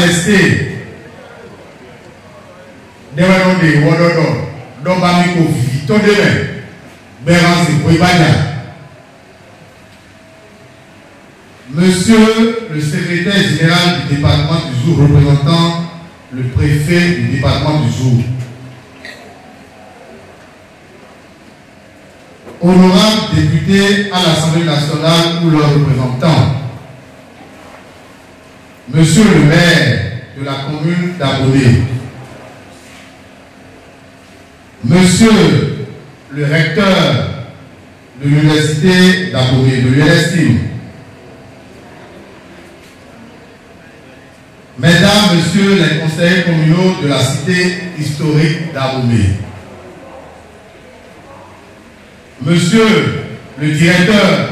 Majesté, Dewanonde Wododo, Dombamiko Vito Deme, Béranzé Bouibania, Monsieur le secrétaire général du département du Zour représentant le préfet du département du Zour, honorables députés à l'Assemblée nationale ou leurs représentants, Monsieur le maire de la commune d'Abomey, Monsieur le recteur de l'université d'Abomey, de l'UNESTIM, Mesdames, Messieurs les conseillers communaux de la cité historique d'Abomey, Monsieur le directeur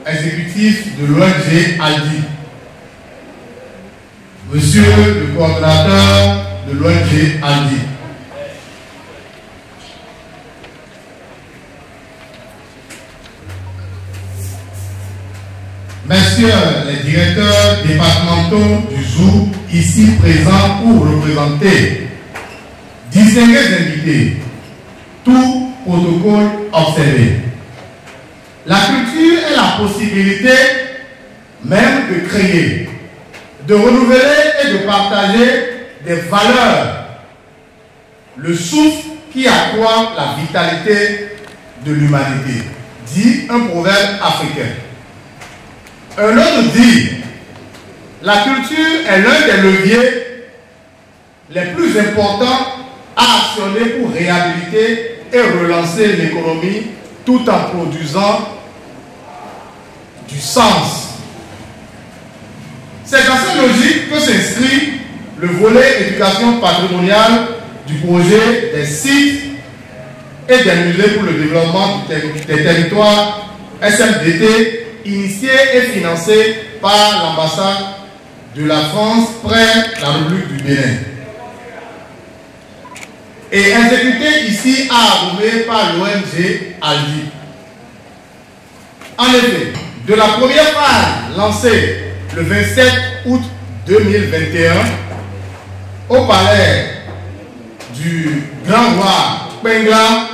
exécutif de l'ONG Aldi, Monsieur le coordonnateur de l'ONG Aldi, Messieurs les directeurs départementaux du Zour ici présents ou représentés, distingués invités, tout protocole observé. La culture est la possibilité même de créer, de renouveler et de partager des valeurs, le souffle qui accroît la vitalité de l'humanité, dit un proverbe africain. Un autre dit, la culture est l'un des leviers les plus importants à actionner pour réhabiliter et relancer l'économie tout en produisant du sens. C'est dans cette logique que s'inscrit le volet éducation patrimoniale du projet des sites et des musées pour le développement des territoires SMDT, initié et financé par l'ambassade de la France près la République du Bénin et exécuté ici à Abomey par l'ONG Aldi. En effet, de la première phase lancée le 27 août 2021 au palais du Grand Roi Pengla,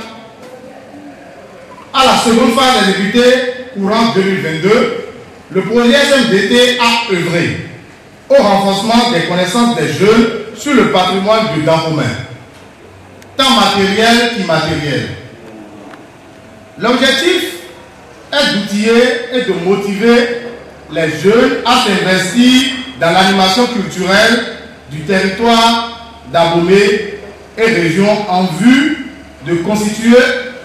à la seconde phase exécutée courant 2022, le projet SMDT a œuvré au renforcement des connaissances des jeunes sur le patrimoine du Dahomey, tant matériel qu'immatériel. L'objectif est d'outiller et de motiver les jeunes à s'investir dans l'animation culturelle du territoire d'Abomey et région en vue de constituer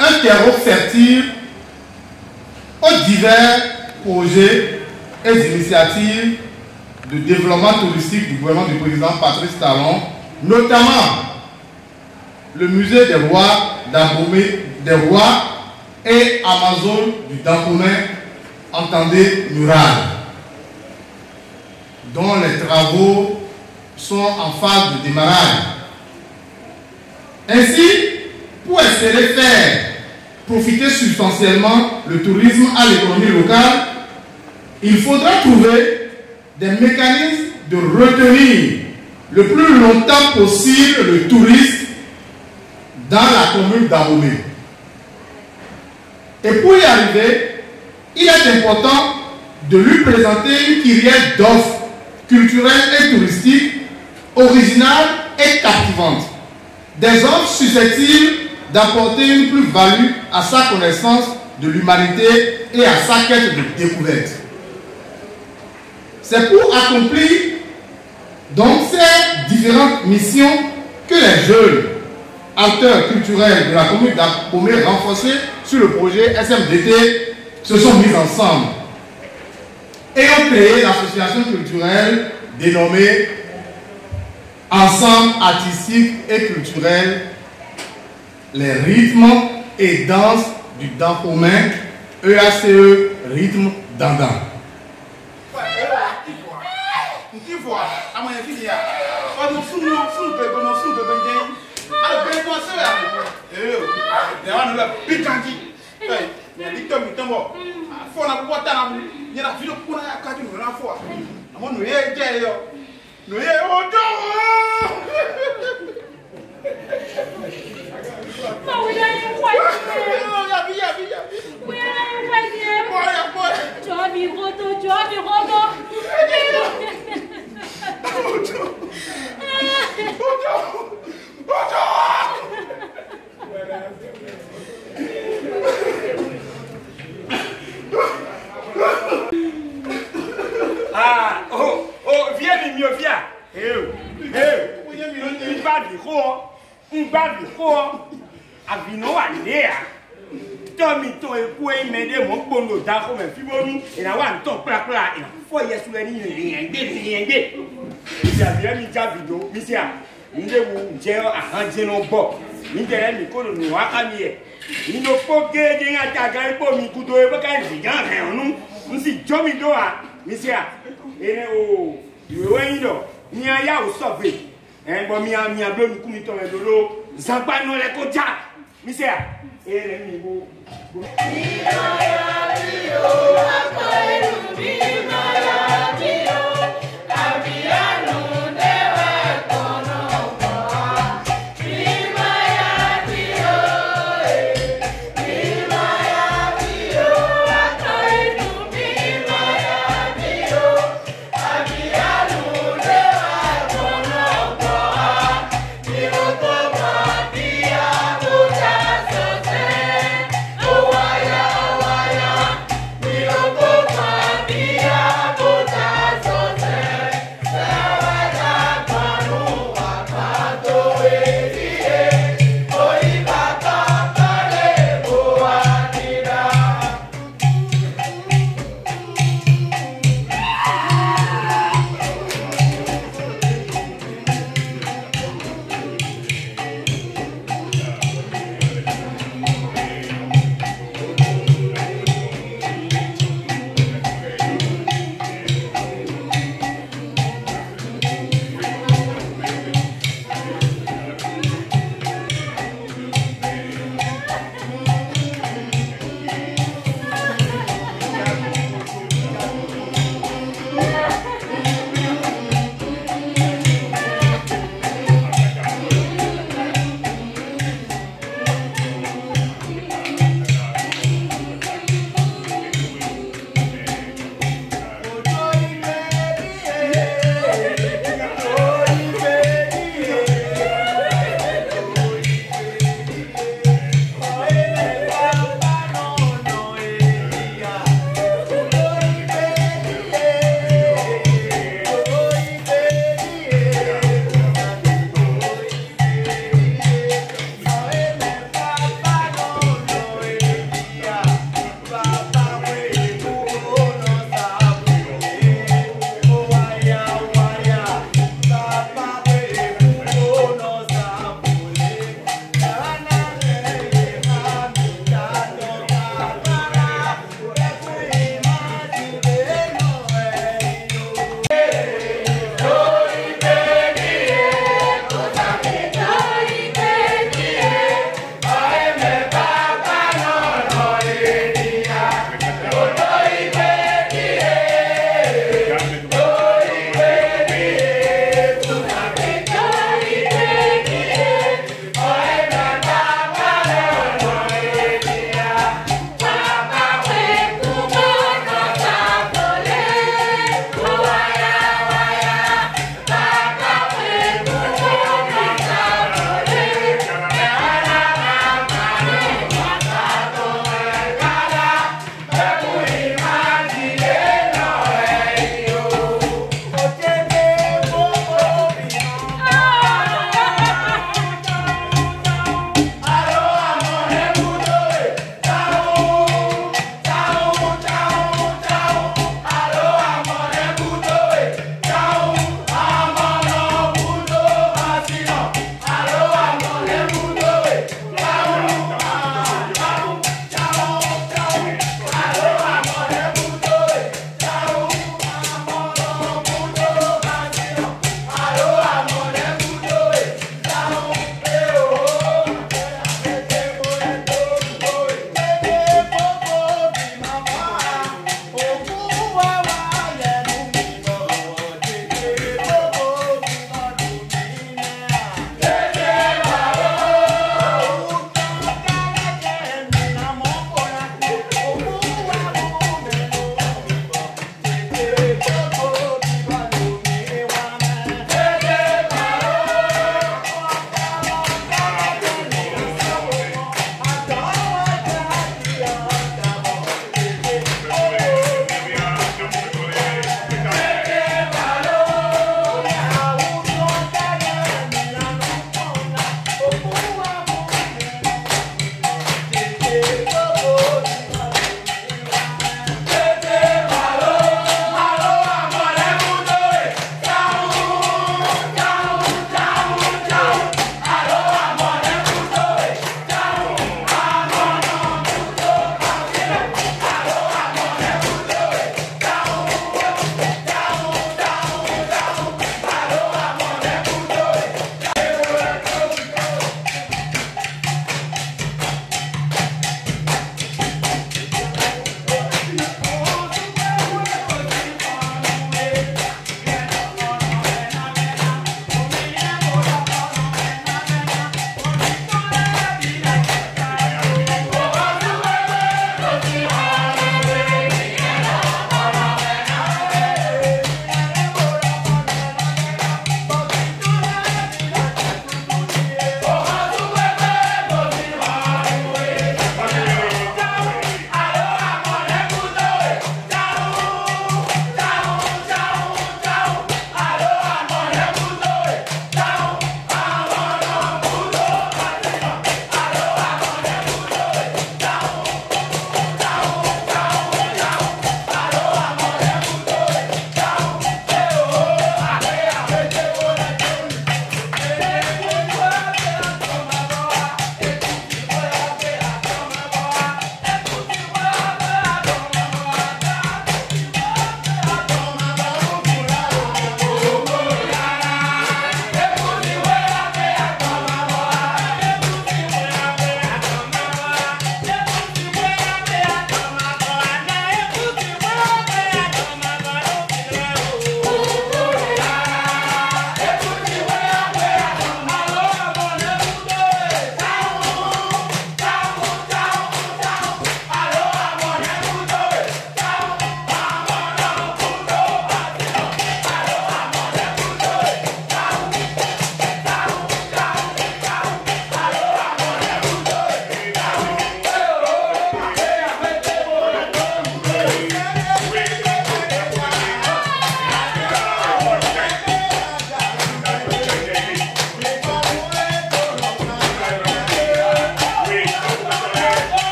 un terreau fertile aux divers projets et initiatives de développement touristique du gouvernement du président Patrice Talon, notamment le musée des rois d'Abomey, des rois et Amazon du Dahomey, entendez mural, dont les travaux sont en phase de démarrage. Ainsi, pour espérer faire profiter substantiellement le tourisme à l'économie locale, il faudra trouver des mécanismes de retenir le plus longtemps possible le touriste dans la commune d'Abomey. Et pour y arriver, il est important de lui présenter une kyrielle d'offres culturelles et touristiques originales et captivantes. Des offres susceptibles d'apporter une plus-value à sa connaissance de l'humanité et à sa quête de découverte. C'est pour accomplir donc ces différentes missions que les jeunes acteurs culturels de la commune d'Abomey renforcés sur le projet SMDT se sont mis ensemble et ont créé l'association culturelle dénommée Ensemble artistique et culturel, les rythmes et danses du Dahomey, EACE, rythme dandan. Nous y est au dos. Ah, oh, viens, Mimio, viens. Un babi ko avino alea tomi to eku e mede mo pondo da ko me fibonu e na wa nto pla e fo yesu eni yengbe ya bia mi ja video mi sia nde wu je ahanje no bo mi jere mi ko no wa ka mi e ni no poke je nga taga ipo mi kudo e baka nzi gan he onu nsi jo mi do a mi sia ene o iwe ndo ni aya o sobe Bo mi ablo mi kumi to lolo zamba no le koja mi se ere mi bo Yeah.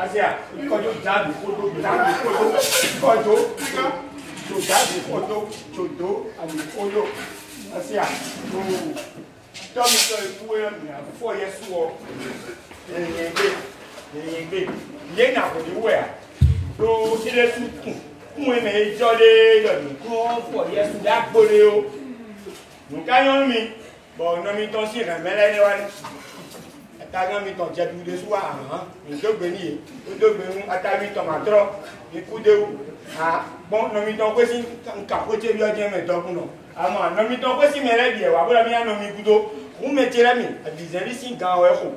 Asia, quand tu as des photos, quand tu as des photos, Asia, tu as Atagan mi ton jet de soir, hein. Une deux bénis, attaque ton matro, et coup de ah, bon, non, mi ton question, un capote bien bien, mais donc non. Ah, moi, non, mi ton question, mais là, bien, voilà, bien, non, mi couteau, vous mettez la mine, à 10 ans, ici, quand on est haut.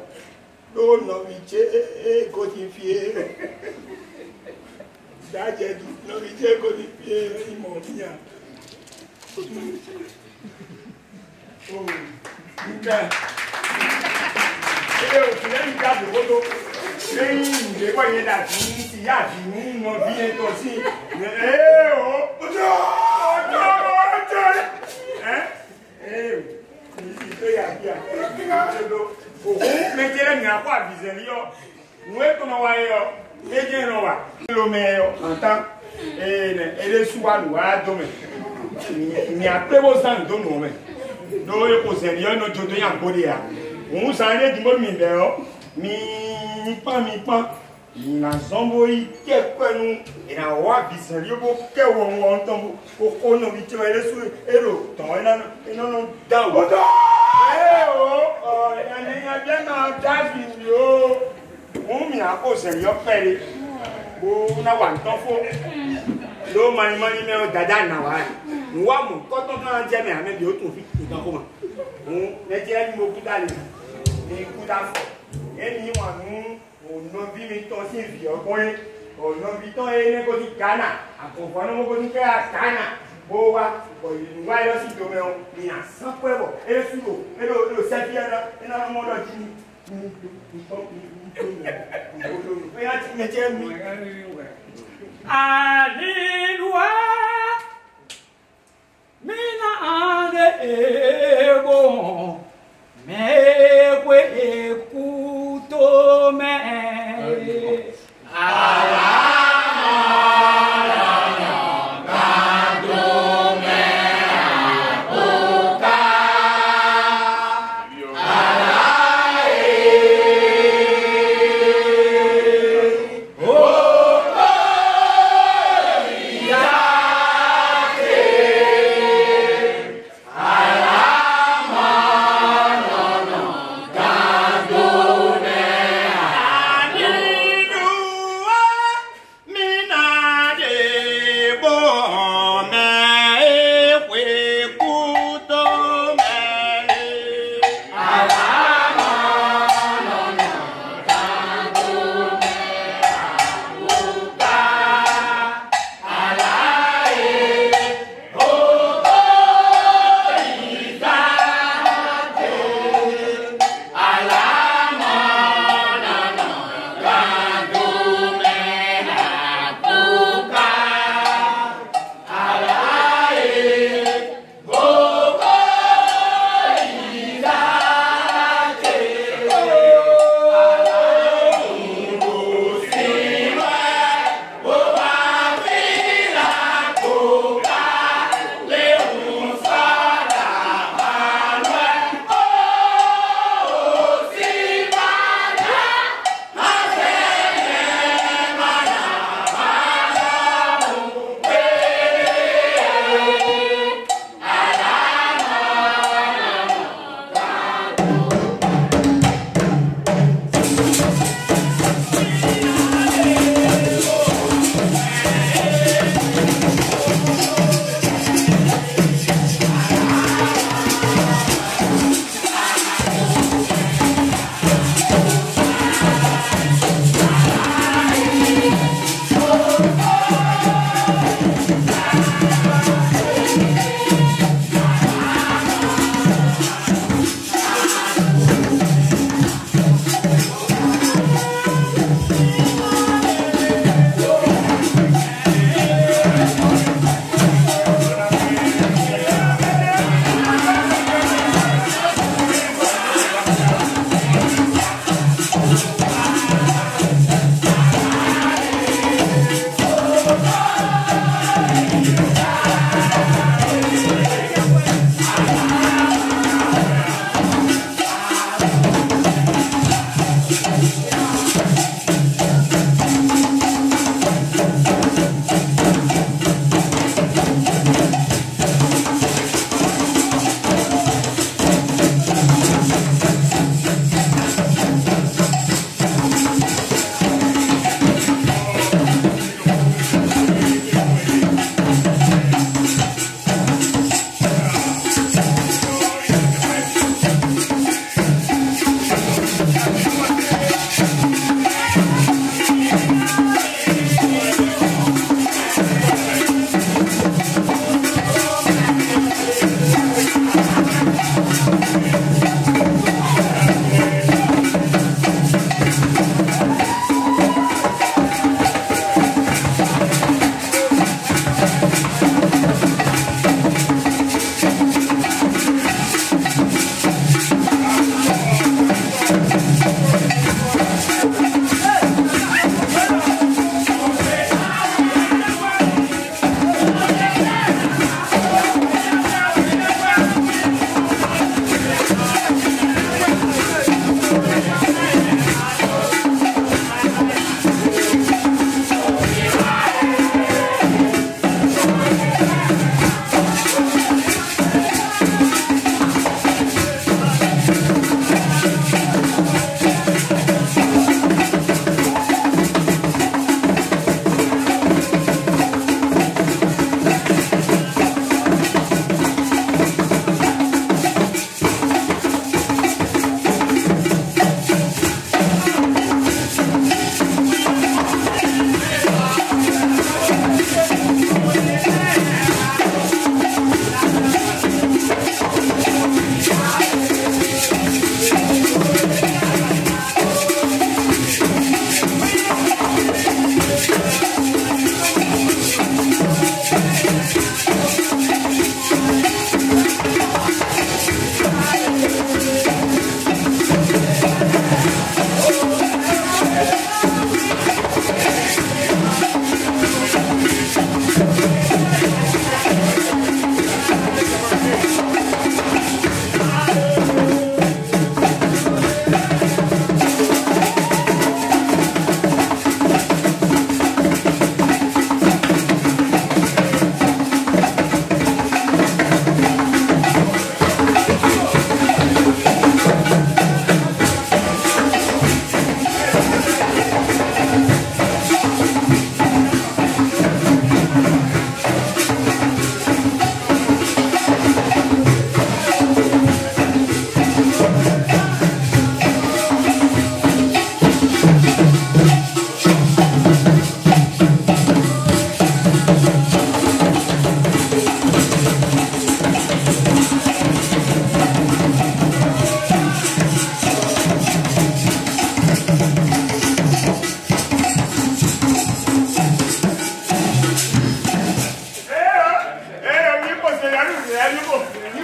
Non, non, mi t'es codifié. D'ailleurs, non, mi t'es codifié, il m'en vient. Oh, putain. Eu tirei de casa, rodou. Nem depois de dar 20 a 20, não vinha então assim. Isso aí, aqui, ó. Mas ele me apá avisando, ó. Não é que não vai, ó. Ele não vai. Ele me, ó. Então, ele suar no ar, também. Me apego santo, não, mas. Não é que você não te tem a poder. On s'arrête du mot mi pan na zombo yi ke kwenu ina wa bisan yo bo ke won ton bo ko no bi ti ele su ero ton ina no da wo ina ya bien na da bi yo mo mi ako se yo pere bo na wa ton fo lo mani me o dada na wa wa mo ko ton kan je me ame bi o tun fi ikan ko mo ne je ni mo ku dale Écoute à fond. Et ni moi nous on vit mi ton si vieux coin. On vit ton et ne codi cana. A comprendre mo codi à cana. Boa, il va là si tomber on ni a 100 points bon. Et le sugo, et le servir là, et dans le monde Alléluia. Mina ande bon. Mais écoute mais Allah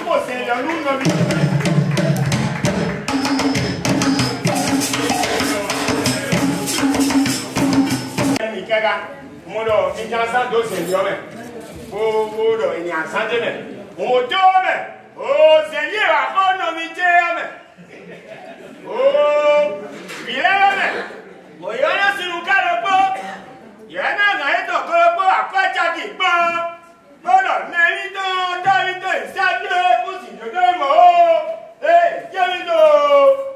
faut c'est le nous non. Mikega modo mijansa do Seigneur me. Modo ni asante me. Modo me. Oh Seigneur a kono mi je me. Oh bilele me. Moyona sinuka lopo. Yana na eto kolopo akwacha ki gbo. Modo neri to David Sadio kusi jodo mo. Eh, Jerido.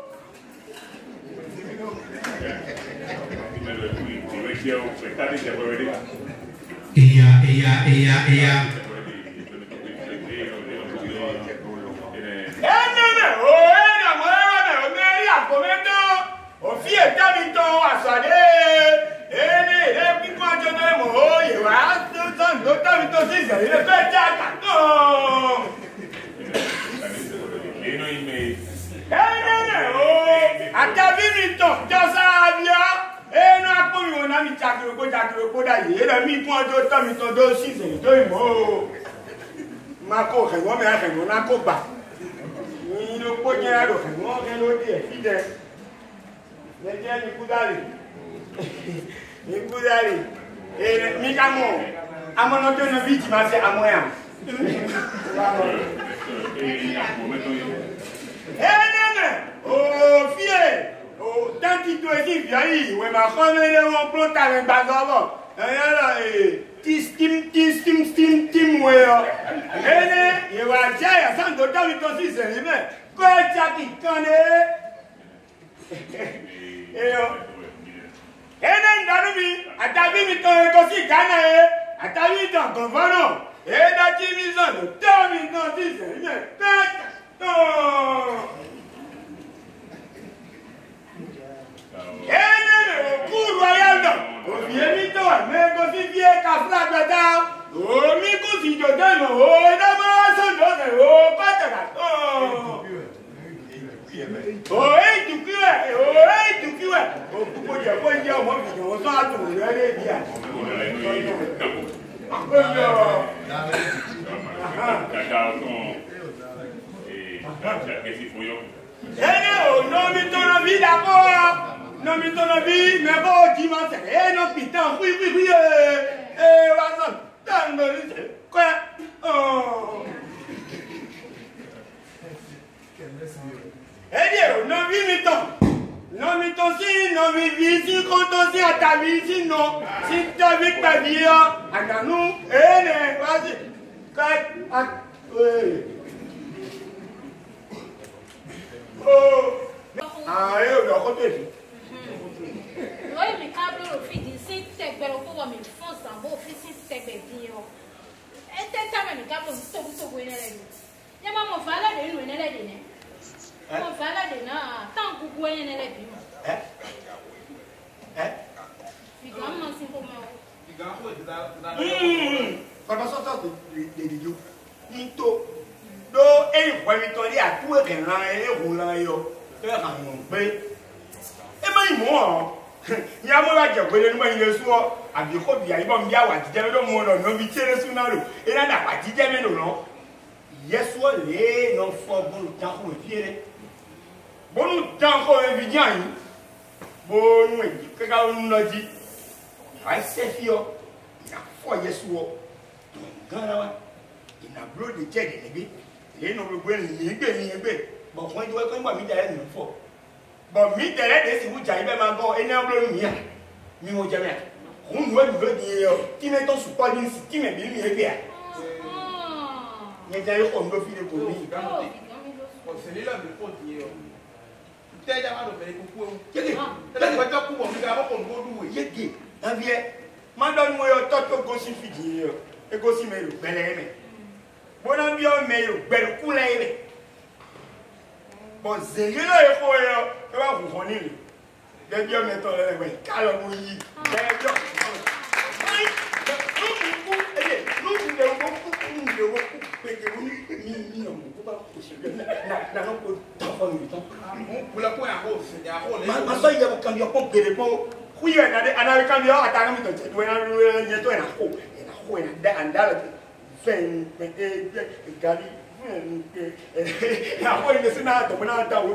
Après, il est là, on a un temps.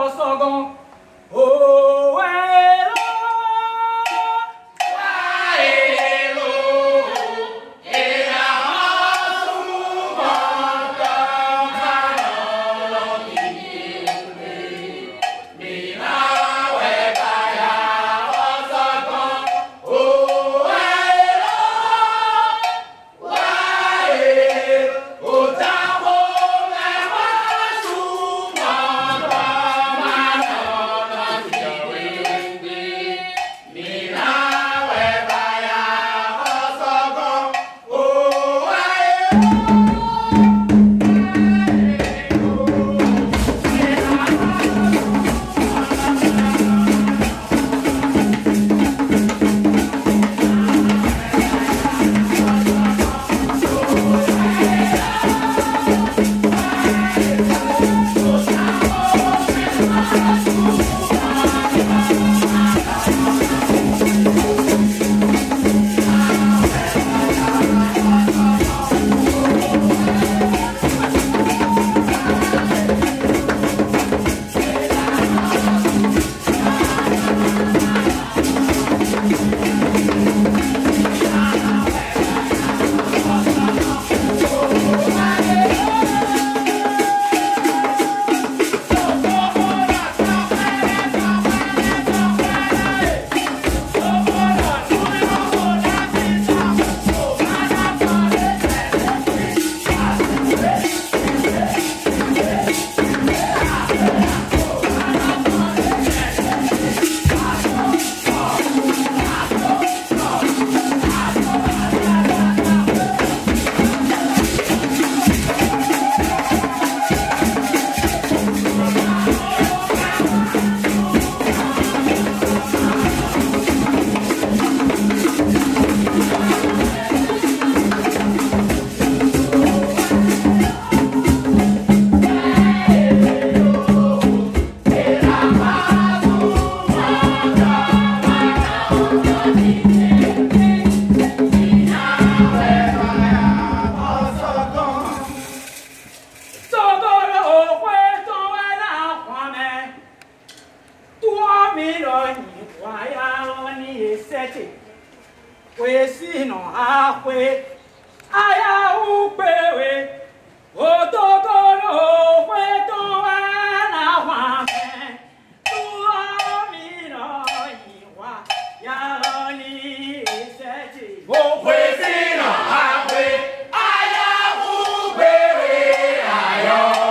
Osogon, oh, kwesi no akwe aya ukwewe otokoro kweto ana wame tuamino iwa yaroni seji kwesi no akwe aya ukwewe ayo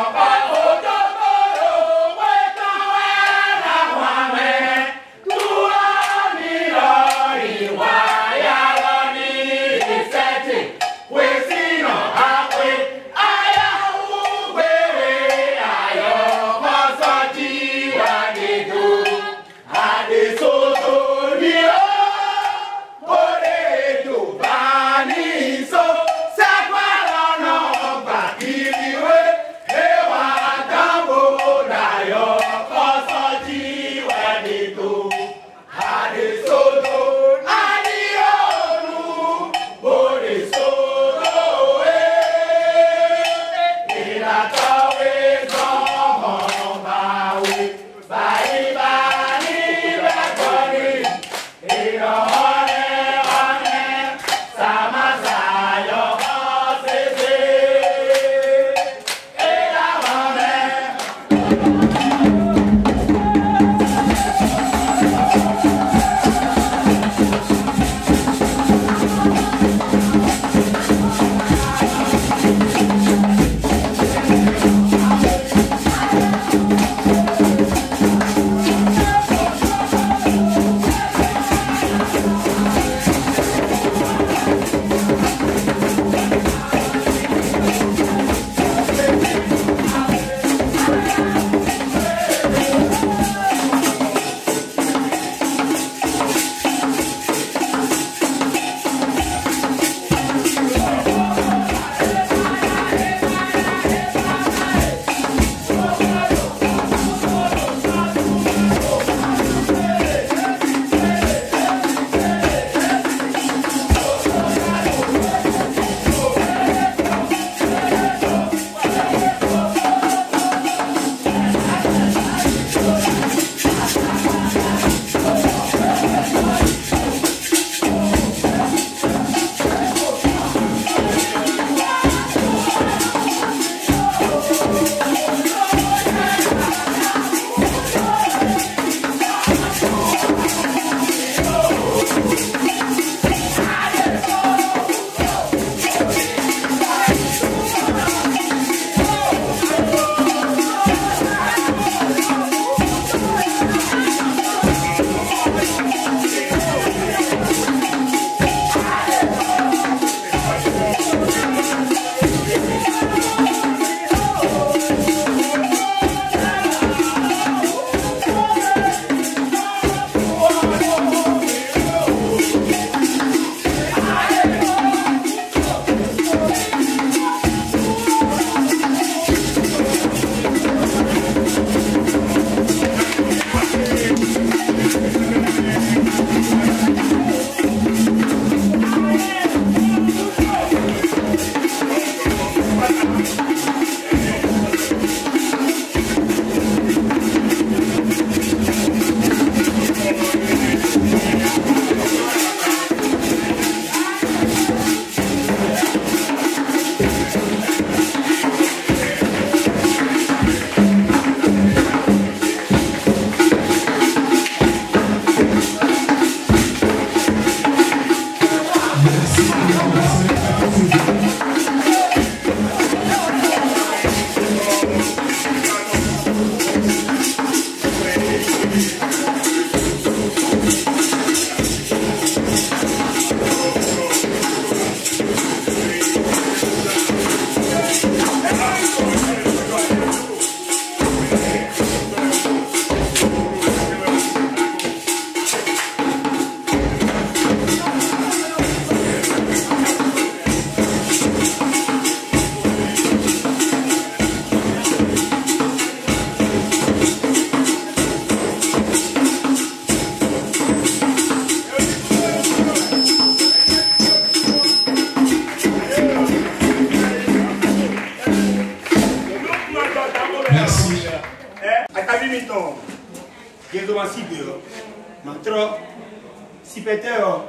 Inspecteur.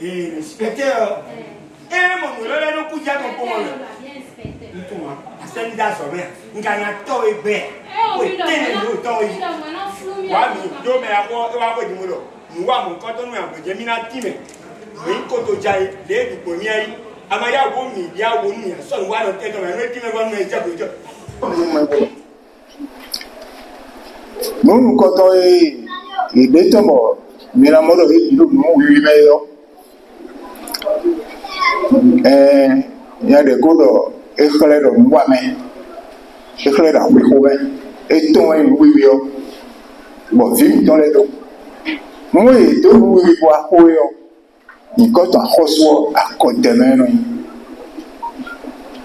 Eh, inspecteur. Eh, mon là là coup déjà ton pomme. Tout moi. C'est une date sommaire. Nous gagnons tout et bien. Oui, tenez-nous tout. Ouais, mais do mais avant avant du molo. Nous va mon quand nous en j'ai mis na time. Oui, koto jai le du premier. Amaya wo mi dia wo ni so wa no te to me time go me ja go. Nous quand on est des tombes, mais la mode est nous oui meilleur. Il y a des codes éclairés de moi mais éclairés à oui et ton est oui yo. Bon, film dans les dos. Moi et deux oui voir quoi yo. Ni quand on reçoit à côté même.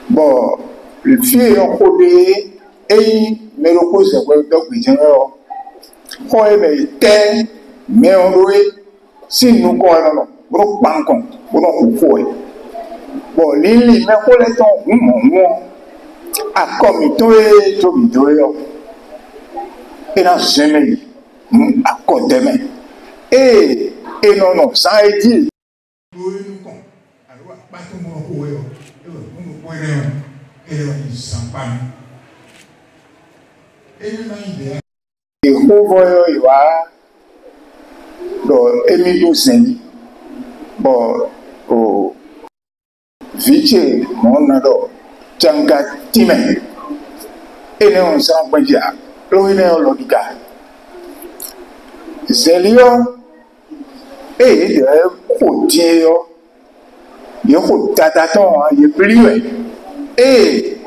Bon, le fille en côté et mais le cause c'est quoi donc oui genre. Quand mais terre mais on doit si nous quoi non bon banque bon quoi. Bon, les mais pour les temps moi à comme toi et dans jamais à côté même et non ça est dit alors pas tout le monde et il va dans Emilio Seni bon au Vice mon ado Tchanga Time et non sans Bandia l'oïne l'odica Zelio et de côté yo tataton il plus et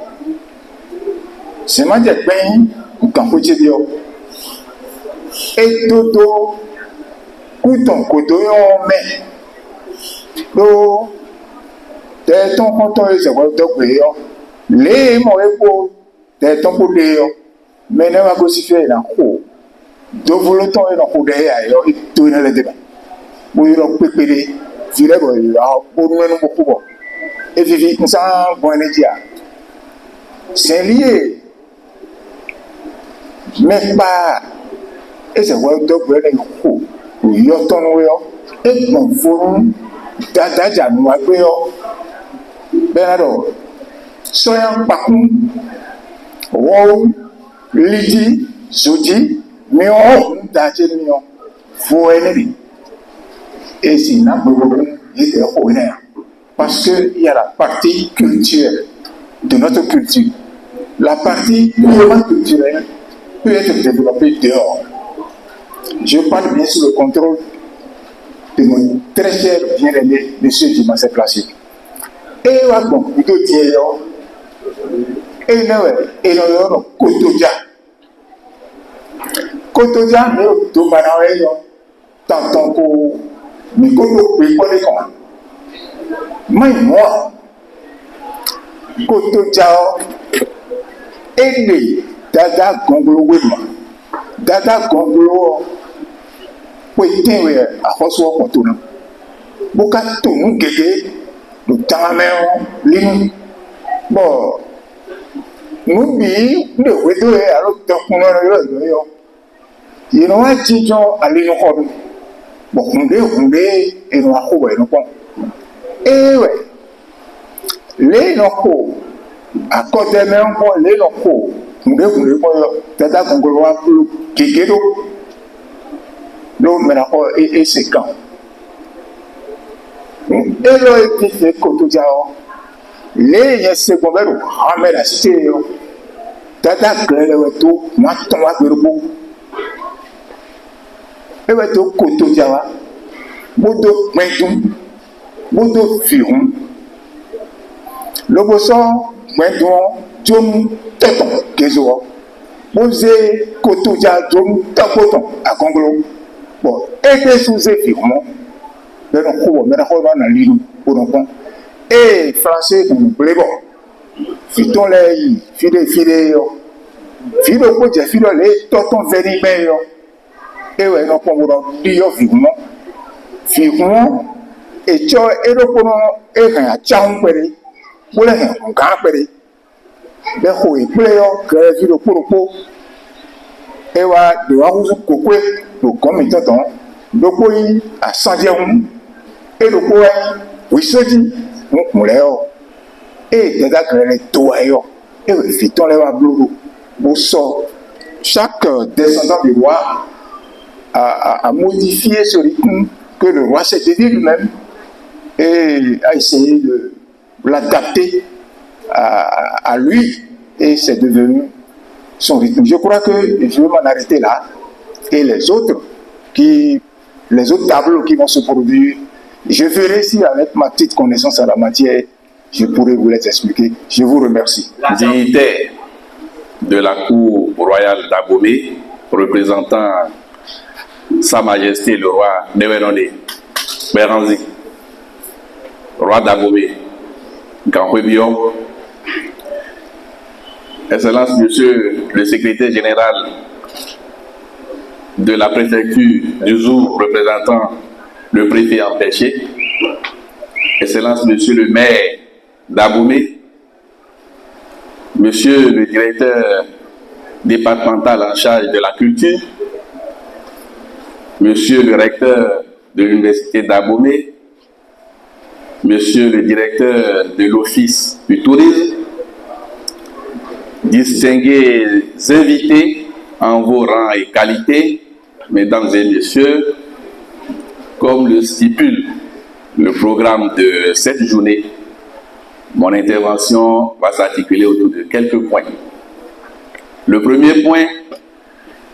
c'est ma de ben quand côté dio et toto couton kotoyo mais do de ton content c'est quoi donc les mots pour de ton côté mais ne va pas se faire là do voloton et donc derrière et tout dans le débat oui donc pépé virer bon pour nous beaucoup et vivre sans bonne énergie c'est lié mais pas et c'est quoi donc oui yo ton et mon fond dada janua pe yo benado soyan pakun wo lidi soji mi o daje mi o fo enemi et si na beaucoup il est honnête parce que il y a la partie culturelle de notre culture la partie purement culturelle peut être développée dehors. Je parle bien sous le contrôle de mon très cher bien-aimé monsieur Dimansé Placé. Et wa bon, plutôt tiens et non, Kotoja, mais tout banane yo, tant pour Mikolo puis quoi les comment. Moi, Kotoja et les dada gonglo wema. Dada gonglo poitin a reçoit kontona. Boka tonu gege le tameo linu. Bon, nous bi le wedo alors tokuno yo. Il y a un petit gens à l'union. Bon, on est et nous avons un point. Et ouais, les locaux, à côté même, les locaux, nous devons le voir, t'as qu'on voit plus qui est l'eau, mais et c'est quand. Et là, il fait que tout ça, les secondaires, ramènent la cité, t'as que le tout, maintenant, on va le beau. Et bien, tout côté Java, beaucoup maintenant, beaucoup firme. Le bosson maintenant, John Teton, Kézoa, posé côté Java, John Tapoton, à Congolo. Bon, et des sous-firmes, mais on a l'île pour l'enfant. Et français, on plaît bon. Fiton les filets, filets, les totons venimés. Et ouais, donc on va dire vivement, et tu es le point et un chambre, pour les gars, mais où est plaisant que le pour et va de voir où couper le comité Dokoi à Sandiaoum, et Dokoi, oui, se dit, on l'a et des actes les toailleurs, et le fiton les wablouro. Au sort, chaque descendant du roi a modifié ce rythme que le roi s'est dit lui-même et a essayé de l'adapter à lui, et c'est devenu son rythme. Je crois que je vais m'en arrêter là, et les autres tableaux qui vont se produire, je verrai si avec ma petite connaissance en la matière, je pourrai vous les expliquer. Je vous remercie. Dignitaire de la Cour royale d'Abomey, représentant Sa Majesté le roi Newenone Beranzi, roi d'Abomey, Gankwebio, Excellence Monsieur le secrétaire général de la préfecture du Zour, représentant le préfet empêché, Excellence Monsieur le maire d'Abomey, Monsieur le directeur départemental en charge de la culture, Monsieur le recteur de l'université d'Abomey, Monsieur le directeur de l'office du tourisme, distingués invités en vos rangs et qualités, mesdames et messieurs, comme le stipule le programme de cette journée, mon intervention va s'articuler autour de quelques points. Le premier point,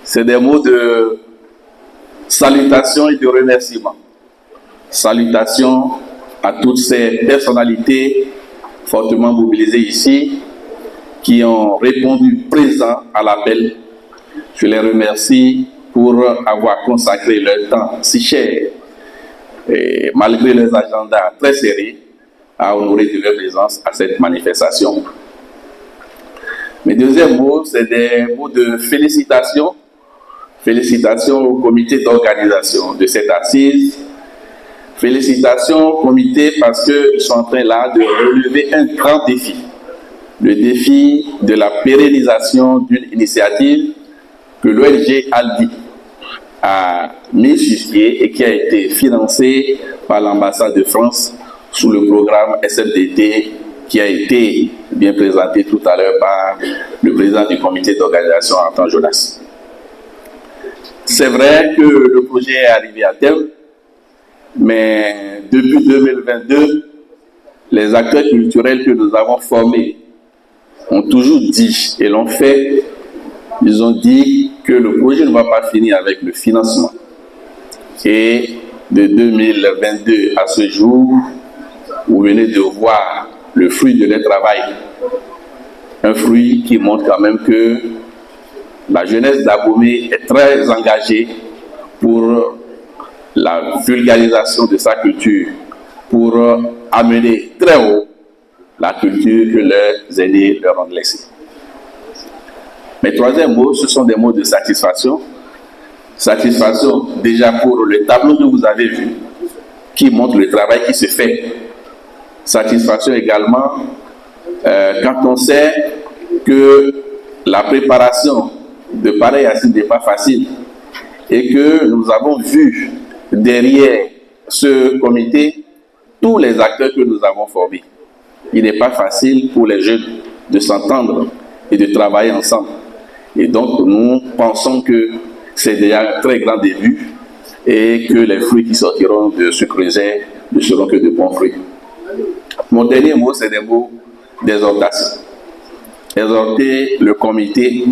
c'est des mots de salutation et de remerciement. Salutations à toutes ces personnalités fortement mobilisées ici, qui ont répondu présent à l'appel. Je les remercie pour avoir consacré leur temps si cher, et malgré leurs agendas très serrés, à honorer de leur présence à cette manifestation. Mes deuxièmes mots, c'est des mots de félicitations. Félicitations au comité d'organisation de cette assise. Félicitations au comité parce qu'ils sont en train là de relever un grand défi. Le défi de la pérennisation d'une initiative que l'ONG Aldi a mis sur pied et qui a été financée par l'ambassade de France sous le programme SMDT qui a été bien présenté tout à l'heure par le président du comité d'organisation, Antoine Jonas. C'est vrai que le projet est arrivé à terme, mais depuis 2022, les acteurs culturels que nous avons formés ont toujours dit, et l'ont fait, ils ont dit que le projet ne va pas finir avec le financement. Et de 2022 à ce jour, vous venez de voir le fruit de leur travail. Un fruit qui montre quand même que la jeunesse d'Abomey est très engagée pour la vulgarisation de sa culture, pour amener très haut la culture que leurs aînés leur ont laissée. Mes troisième mots, ce sont des mots de satisfaction. Satisfaction déjà pour le tableau que vous avez vu, qui montre le travail qui se fait. Satisfaction également quand on sait que la préparation de pareille assise n'est pas facile et que nous avons vu derrière ce comité tous les acteurs que nous avons formés. Il n'est pas facile pour les jeunes de s'entendre et de travailler ensemble. Et donc nous pensons que c'est déjà un très grand début et que les fruits qui sortiront de ce creuset ne seront que de bons fruits. Mon dernier mot, c'est des mots d'exhortation. Exhorter le comité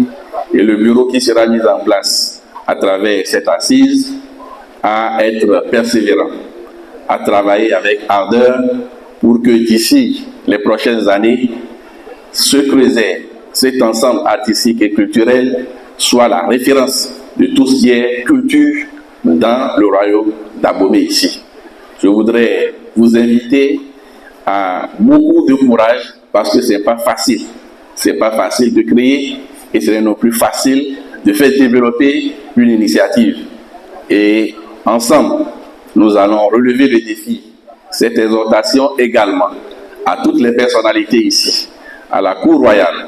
et le bureau qui sera mis en place à travers cette assise à être persévérant, à travailler avec ardeur pour que d'ici les prochaines années, ce creuset, cet ensemble artistique et culturel soit la référence de tout ce qui est culture dans le royaume d'Abomey ici. Je voudrais vous inviter à beaucoup de courage parce que ce n'est pas facile. Ce n'est pas facile de créer et ce n'est non plus facile de faire développer une initiative. Et ensemble, nous allons relever le défi. Cette exhortation également à toutes les personnalités ici, à la Cour royale,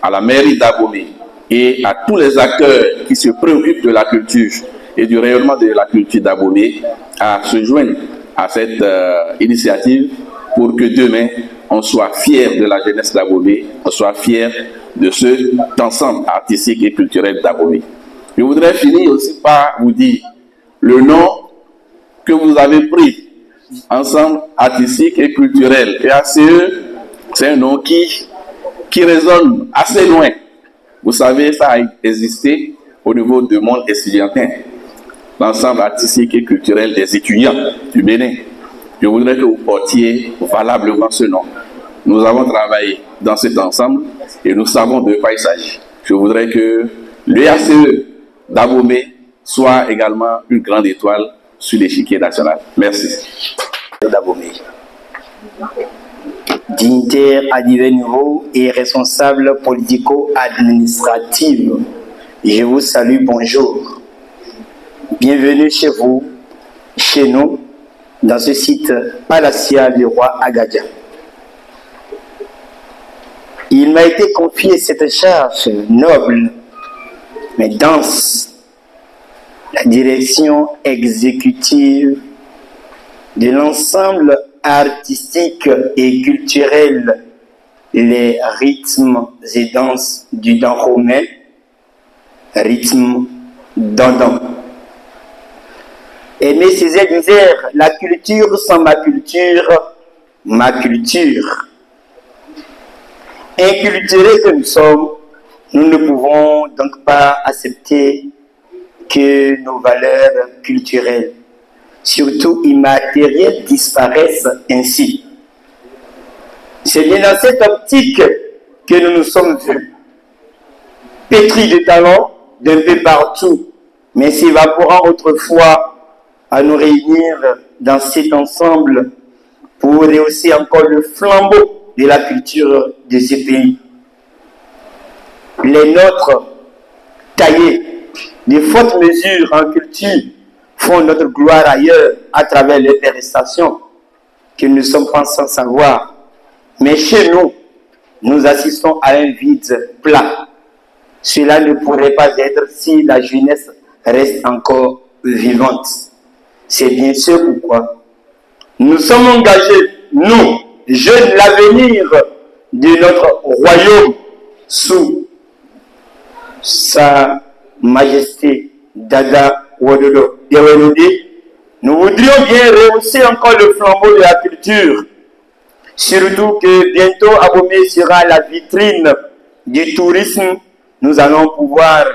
à la mairie d'Abomey et à tous les acteurs qui se préoccupent de la culture et du rayonnement de la culture d'Abomey à se joindre à cette initiative pour que demain, on soit fiers de la jeunesse d'Abomey, on soit fiers de cet ensemble artistique et culturel d'Abomey. Je voudrais finir aussi par vous dire le nom que vous avez pris, Ensemble artistique et culturel. PACE, c'est un nom qui résonne assez loin. Vous savez, ça a existé au niveau du monde estudiantin, l'ensemble artistique et culturel des étudiants du Bénin. Je voudrais que vous portiez valablement ce nom. Nous avons travaillé dans cet ensemble et nous savons de quoi il s'agit. Je voudrais que l'UACE d'Abomey soit également une grande étoile sur l'échiquier national. Merci. D'Abomey. Dignitaire à divers niveaux et responsable politico-administratif, je vous salue, bonjour. Bienvenue chez vous, chez nous, dans ce site palatial du roi Agadia. Il m'a été confié cette charge noble, mais dense, la direction exécutive de l'ensemble artistique et culturel, les rythmes et danses du Dahomey, rythme dandan. Aimé Césaire disait, la culture sans ma culture, ma culture. Inculturés que nous sommes, nous ne pouvons donc pas accepter que nos valeurs culturelles, surtout immatérielles, disparaissent ainsi. C'est bien dans cette optique que nous nous sommes vus, pétris de talents d'un peu partout, mais s'évaporant autrefois à nous réunir dans cet ensemble pour rehausser encore le flambeau de la culture de ces pays. Les nôtres, taillés de fortes mesures en culture, font notre gloire ailleurs à travers les prestations que nous ne sommes pas sans savoir. Mais chez nous, nous assistons à un vide plat. Cela ne pourrait pas être si la jeunesse reste encore vivante. C'est bien ce pourquoi nous sommes engagés, nous, jeunes, l'avenir de notre royaume sous sa majesté Dada Wododo Dewelodi. Nous voudrions bien rehausser encore le flambeau de la culture, surtout que bientôt Abomey sera la vitrine du tourisme. Nous allons pouvoir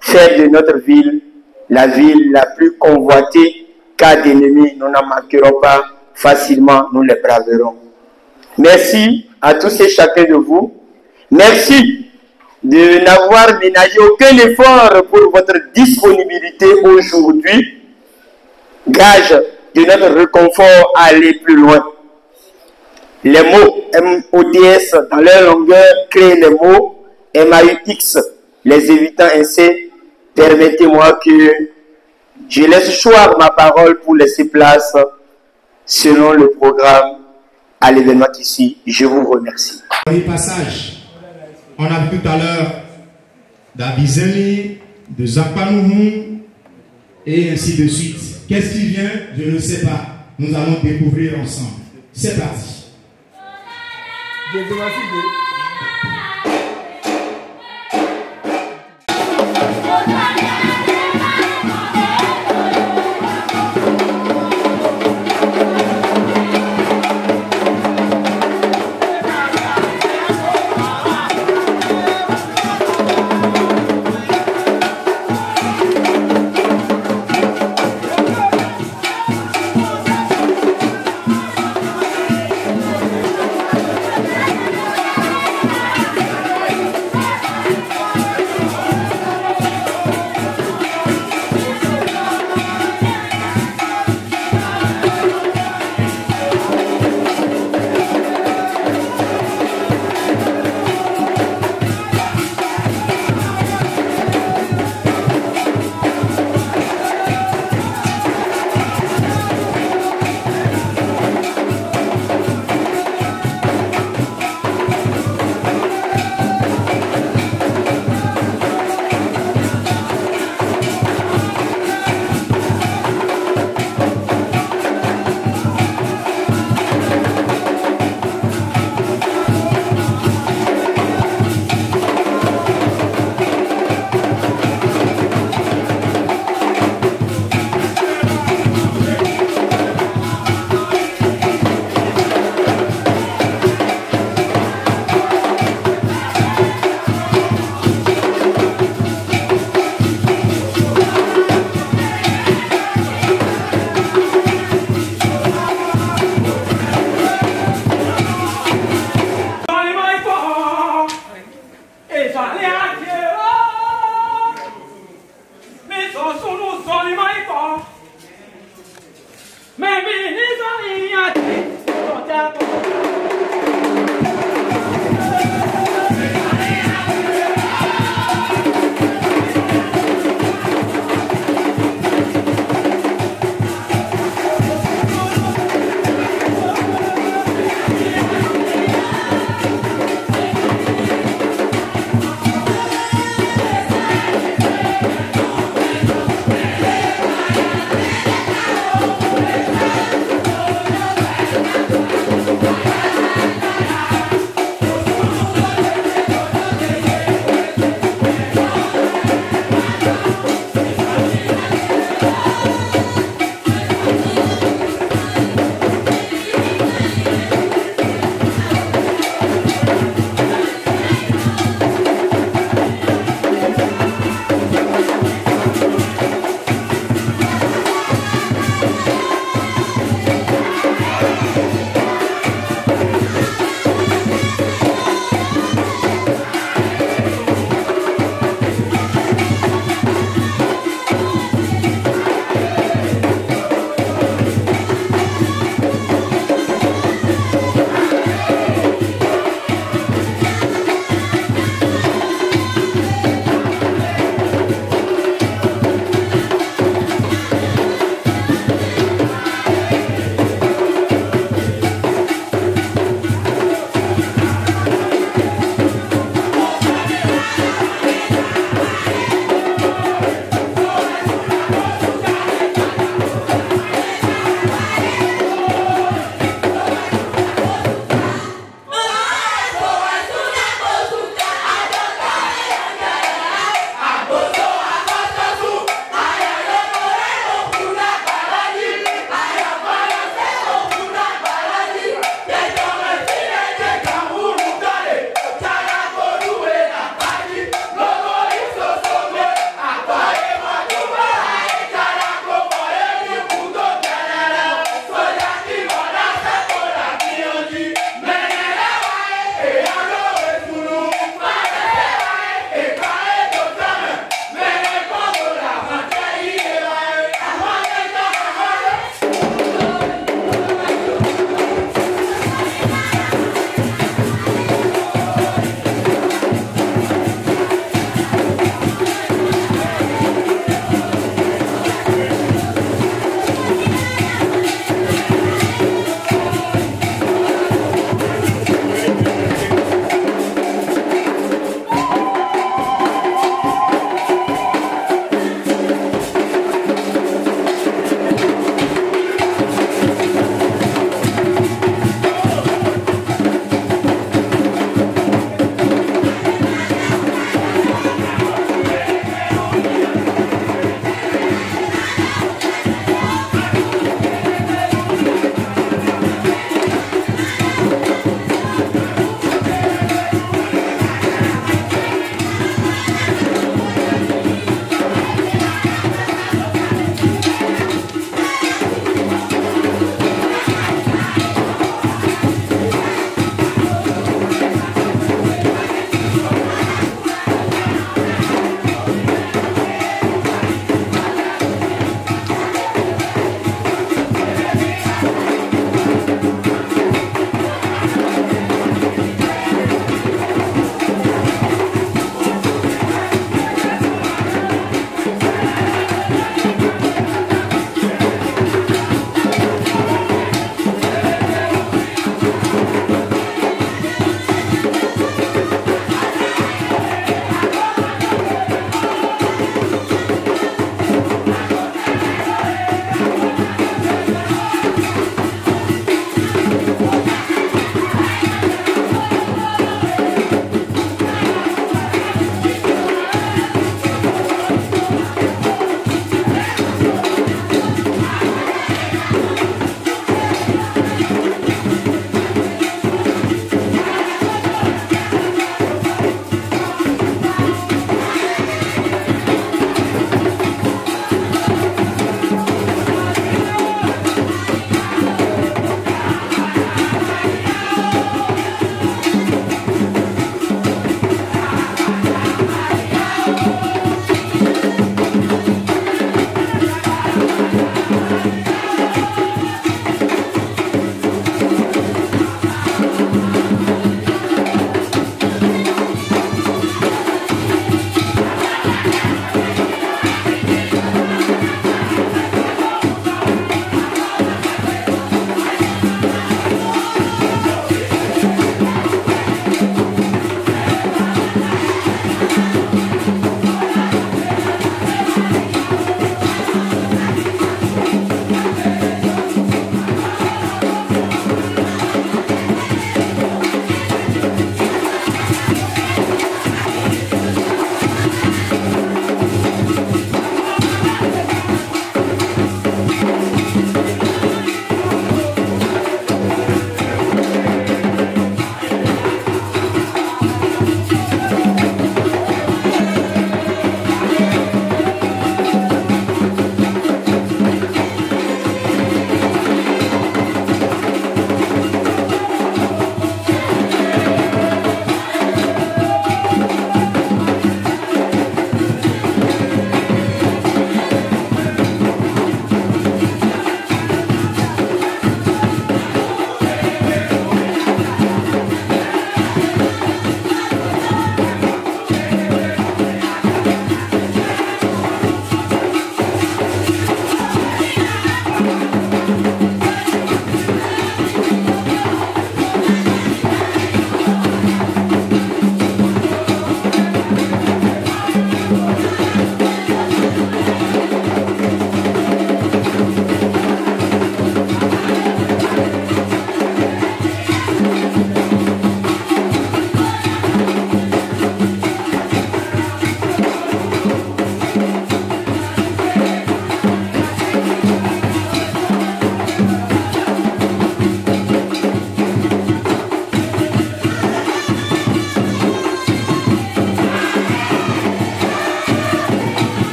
faire de notre ville la ville la plus convoitée. Cas d'ennemis, nous n'en manquerons pas facilement, nous les braverons. Merci à tous et chacun de vous. Merci de n'avoir ménagé aucun effort pour votre disponibilité aujourd'hui. Gage de notre réconfort à aller plus loin. Les mots MODS dans leur longueur créent les mots MAUX, les évitant ainsi. Permettez-moi que je laisse choir ma parole pour laisser place selon le programme à l'événement qui suit. Je vous remercie. Les passages, on a vu tout à l'heure d'Abizeli, de Zakpanouhou et ainsi de suite. Qu'est-ce qui vient? Je ne sais pas. Nous allons découvrir ensemble. C'est parti.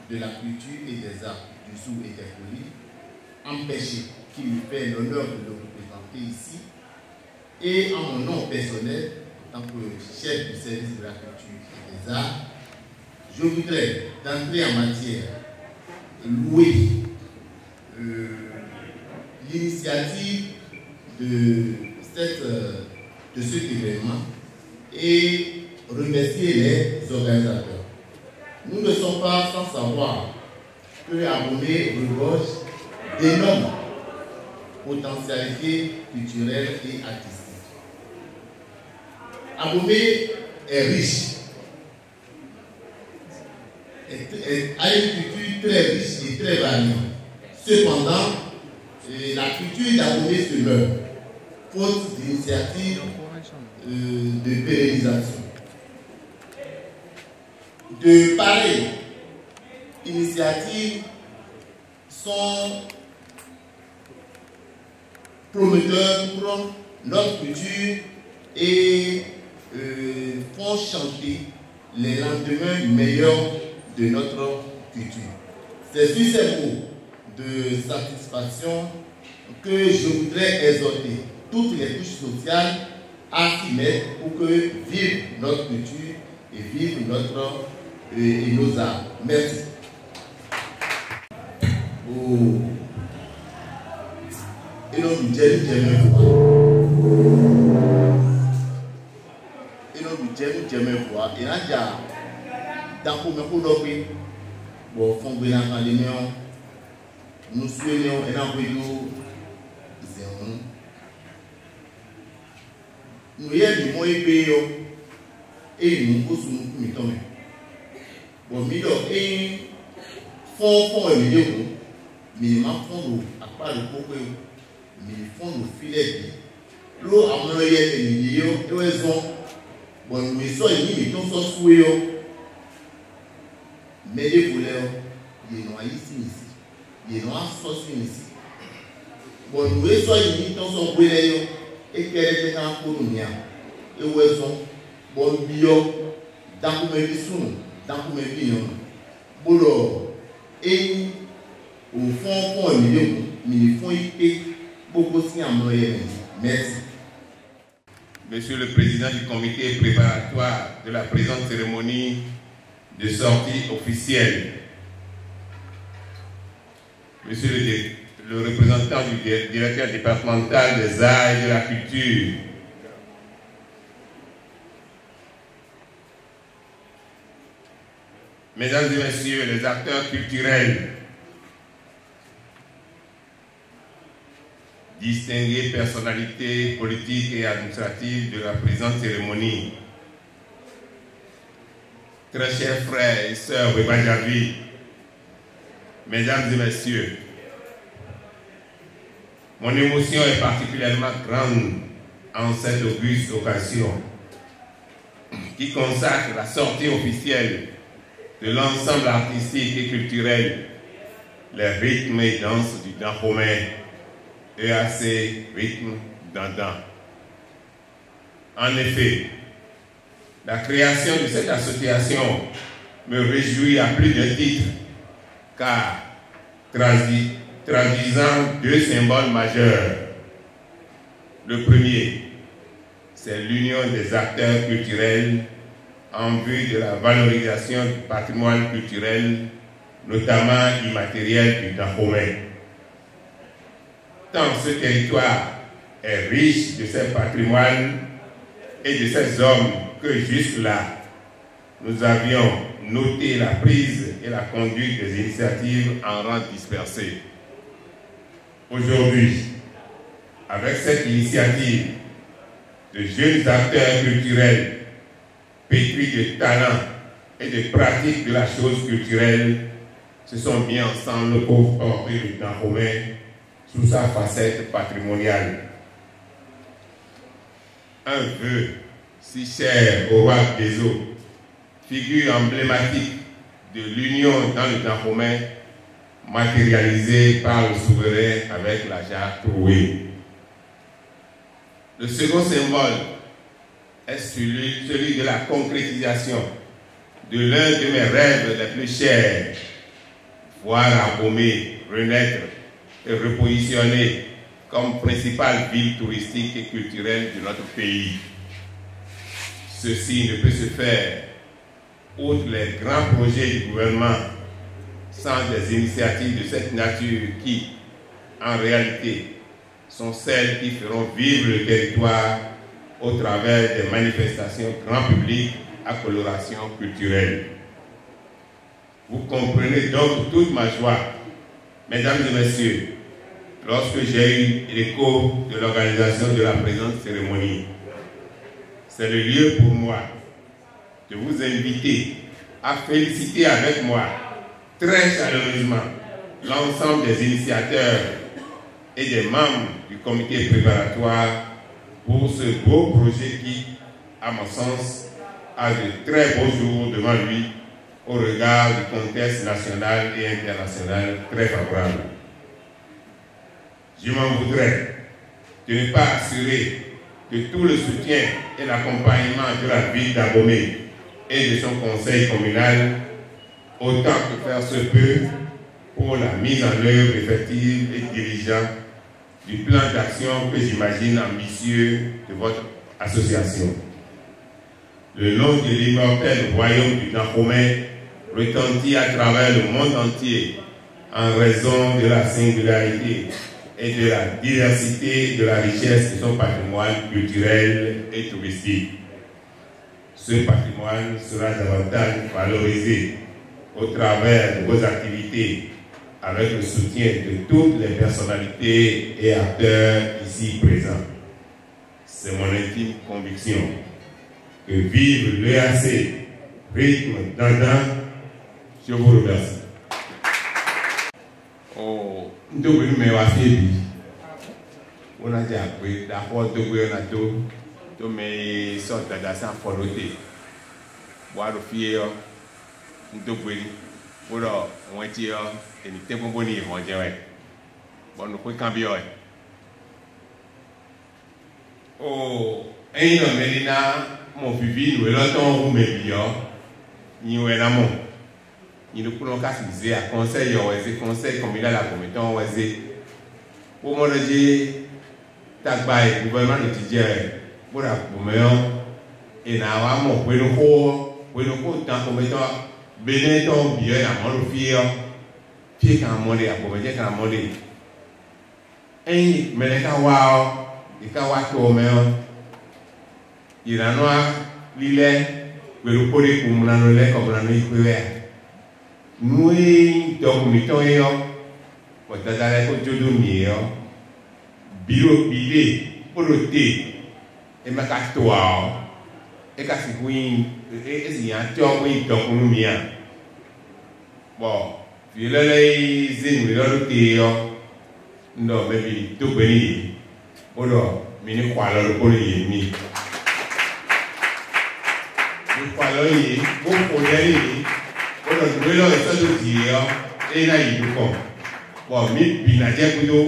de la culture et des arts du Zou et des Folies, empêché qui me fait l'honneur de le représenter ici, et en mon nom personnel, en tant que chef du service de la culture et des arts, je voudrais d'entrée en matière louer l'initiative de cet événement et remercier les organisateurs. Nous ne sommes pas sans savoir que Abomey regorge d'énormes potentialités culturelles et artistiques. Abomey est riche, a une culture très riche et très variée. Cependant, la culture d'Abomey se meurt, faute d'initiatives de pérennisation. De pareilles initiatives sont promoteurs pour notre culture et font chanter les lendemains meilleurs de notre culture. C'est sur ces mots de satisfaction que je voudrais exhorter toutes les couches sociales à s'y mettre pour que vive notre culture et vive nos arts. Merci. Nous et nous aussi nous mettons. Bon, milieu et fond et milieu, mais il m'a fond à part le coco, mais il fond le filet. L'eau à mon oeil et milieu, et raison. Bon, nous sommes ici, nous sommes souillés. Mais les voleurs, ils n'ont ici, ils n'ont sauce ici. Bon, nous sommes ici, nous sommes souillés, et qu'elle est en colonia, et raison. Bon bio dans le sous dans le million bolo et au fond pour million mais font y beaucoup si en moyenne. Merci. Monsieur le Président du comité préparatoire de la présente cérémonie de sortie officielle, Monsieur le représentant du directeur départemental des arts et de la culture, Mesdames et Messieurs les acteurs culturels, distinguées personnalités politiques et administratives de la présente cérémonie, très chers frères et sœurs Webanjavi, Mesdames et Messieurs, mon émotion est particulièrement grande en cette auguste occasion qui consacre la sortie officielle de l'ensemble artistique et culturel, les rythmes et danses du Dahomey et à ses rythmes d'Andan. En effet, la création de cette association me réjouit à plus d'un titre, car traduisant deux symboles majeurs. Le premier, c'est l'union des acteurs culturels en vue de la valorisation du patrimoine culturel, notamment immatériel du Dahomey. Tant ce territoire est riche de ses patrimoines et de ces hommes que jusque-là, nous avions noté la prise et la conduite des initiatives en rang dispersé. Aujourd'hui, avec cette initiative de jeunes acteurs culturels pétris de talent et de pratique de la chose culturelle, se sont mis ensemble pour porter le Dahomey sous sa facette patrimoniale. Un vœu si cher au roi des eaux, figure emblématique de l'union dans le Dahomey, matérialisée par le souverain avec la jarre trouée. Le second symbole est celui de la concrétisation de l'un de mes rêves les plus chers, voir Abomey renaître et repositionner comme principale ville touristique et culturelle de notre pays. Ceci ne peut se faire, outre les grands projets du gouvernement, sans des initiatives de cette nature qui, en réalité, sont celles qui feront vivre le territoire au travers des manifestations grand public à coloration culturelle. Vous comprenez donc toute ma joie, mesdames et messieurs, lorsque j'ai eu l'écho de l'organisation de la présente cérémonie. C'est le lieu pour moi de vous inviter à féliciter avec moi très chaleureusement l'ensemble des initiateurs et des membres du comité préparatoire pour ce beau projet qui, à mon sens, a de très beaux jours devant lui au regard du contexte national et international très favorable. Je m'en voudrais de ne pas assurer que tout le soutien et l'accompagnement de la ville d'Abomey et de son conseil communal, autant que faire se peut, pour la mise en œuvre effective et diligente du plan d'action que j'imagine ambitieux de votre association. Le nom de l'immortel royaume du Dahomey retentit à travers le monde entier en raison de la singularité et de la diversité de la richesse de son patrimoine culturel et touristique. Ce patrimoine sera davantage valorisé au travers de vos activités avec le soutien de toutes les personnalités et acteurs ici présents. C'est mon intime conviction que vive l'EAC, rythme d'Andan. Je vous remercie. Oh, nous on a déjà appris d'accord de Guénato, de mes sortes d'adassin foloté. Boire le fier, de Guéni, pour on est hier, et nous t'es bon, on dirait. Bon, nous pouvons cambier. Oh, et nous, Mélina, mon vivi, nous l'entendons, vous m'aimez, nous est l'amour. Nous pouvons casser à conseil, conseil communal à commettant, pour moi, je t'agbaye, le gouvernement étudiant, pour la communion, et n'a pas mon point de cours, dans commettant, bénin ton bien à mon fier, fier qu'à mon à commettre qu'à mon dé. Et, mais les kawa, les kawa communion, il a noir, l'île, mais le collet comme la noël, comme la nuit couverte. Nous, donc, mettons, pour t'attaquer au jour de mieux, bio, bilé, pour le thé, et ma castoir, et casse queen, et s'il y a un tour, oui, donc, nous, bien. Bon, puis là, les zines, le thé, non, mais tout béni, ou non, mais ne crois pas le collier, ni. Ne crois pas le bon collier, ou non, le ça de dire, et là, il nous compte. Bon, mais puis la diacono,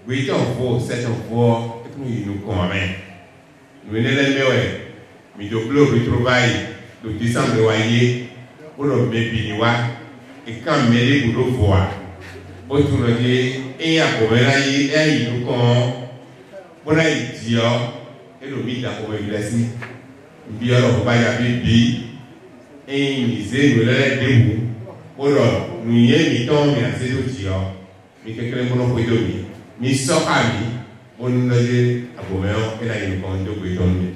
oui, on voit, c'est un voix, et puis nous comme nous venons les meilleurs, mais de bleu retrouvaille, de décembre loyer, pour le mépiniwa, et quand mêlé pour le voir, autour de et à Coméraï, et il nous comme, pour la dire, et le mythe à Coméraï, bien le bail à bibi, et il disait, nous l'avons debout. Ora, nous y mettons mais assez d'outils, mais quelqu'un nous peut donner. Mais sans ami, on nous a dit à Boméon et là il nous compte de donner.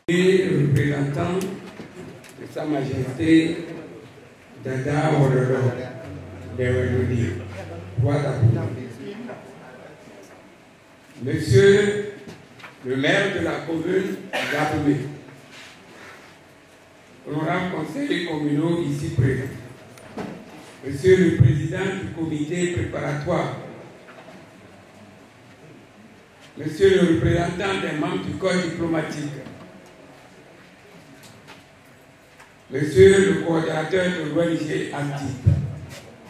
Et le représentant de Sa Majesté Dada Wodolo Dewelodi, roi d'Abomey. Monsieur le maire de la commune d'Abomey, honorable conseiller communaux ici présent. Monsieur le président du comité préparatoire, Monsieur le représentant des membres du corps diplomatique, Monsieur le coordinateur de l'ONG Active,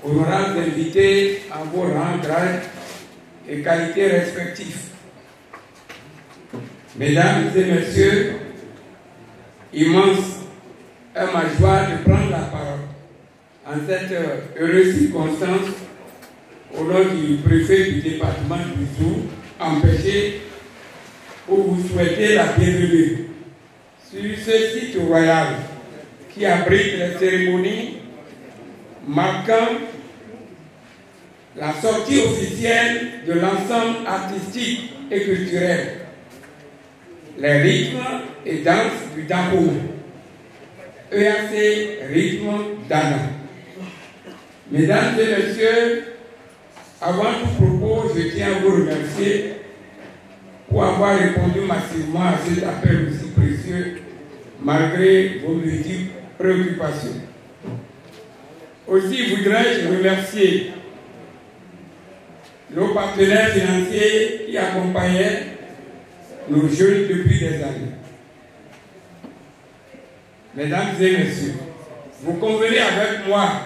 honorables invités à vos rangs, grades et qualités respectifs, Mesdames et Messieurs, immense est ma joie de prendre la parole en cette heureuse circonstance, au nom du préfet du département du Zou, empêché pour vous souhaiter la bienvenue sur ce site royal qui abrite les cérémonies marquant la sortie officielle de l'ensemble artistique et culturel, les rythmes et danses du Dabo, EAC Rythme Dana. Mesdames et messieurs, avant tout propos, je tiens à vous remercier pour avoir répondu massivement à cet appel aussi précieux, malgré vos multiples préoccupations. Aussi voudrais-je remercier nos partenaires financiers qui accompagnaient nos jeunes depuis des années. Mesdames et messieurs, vous convenez avec moi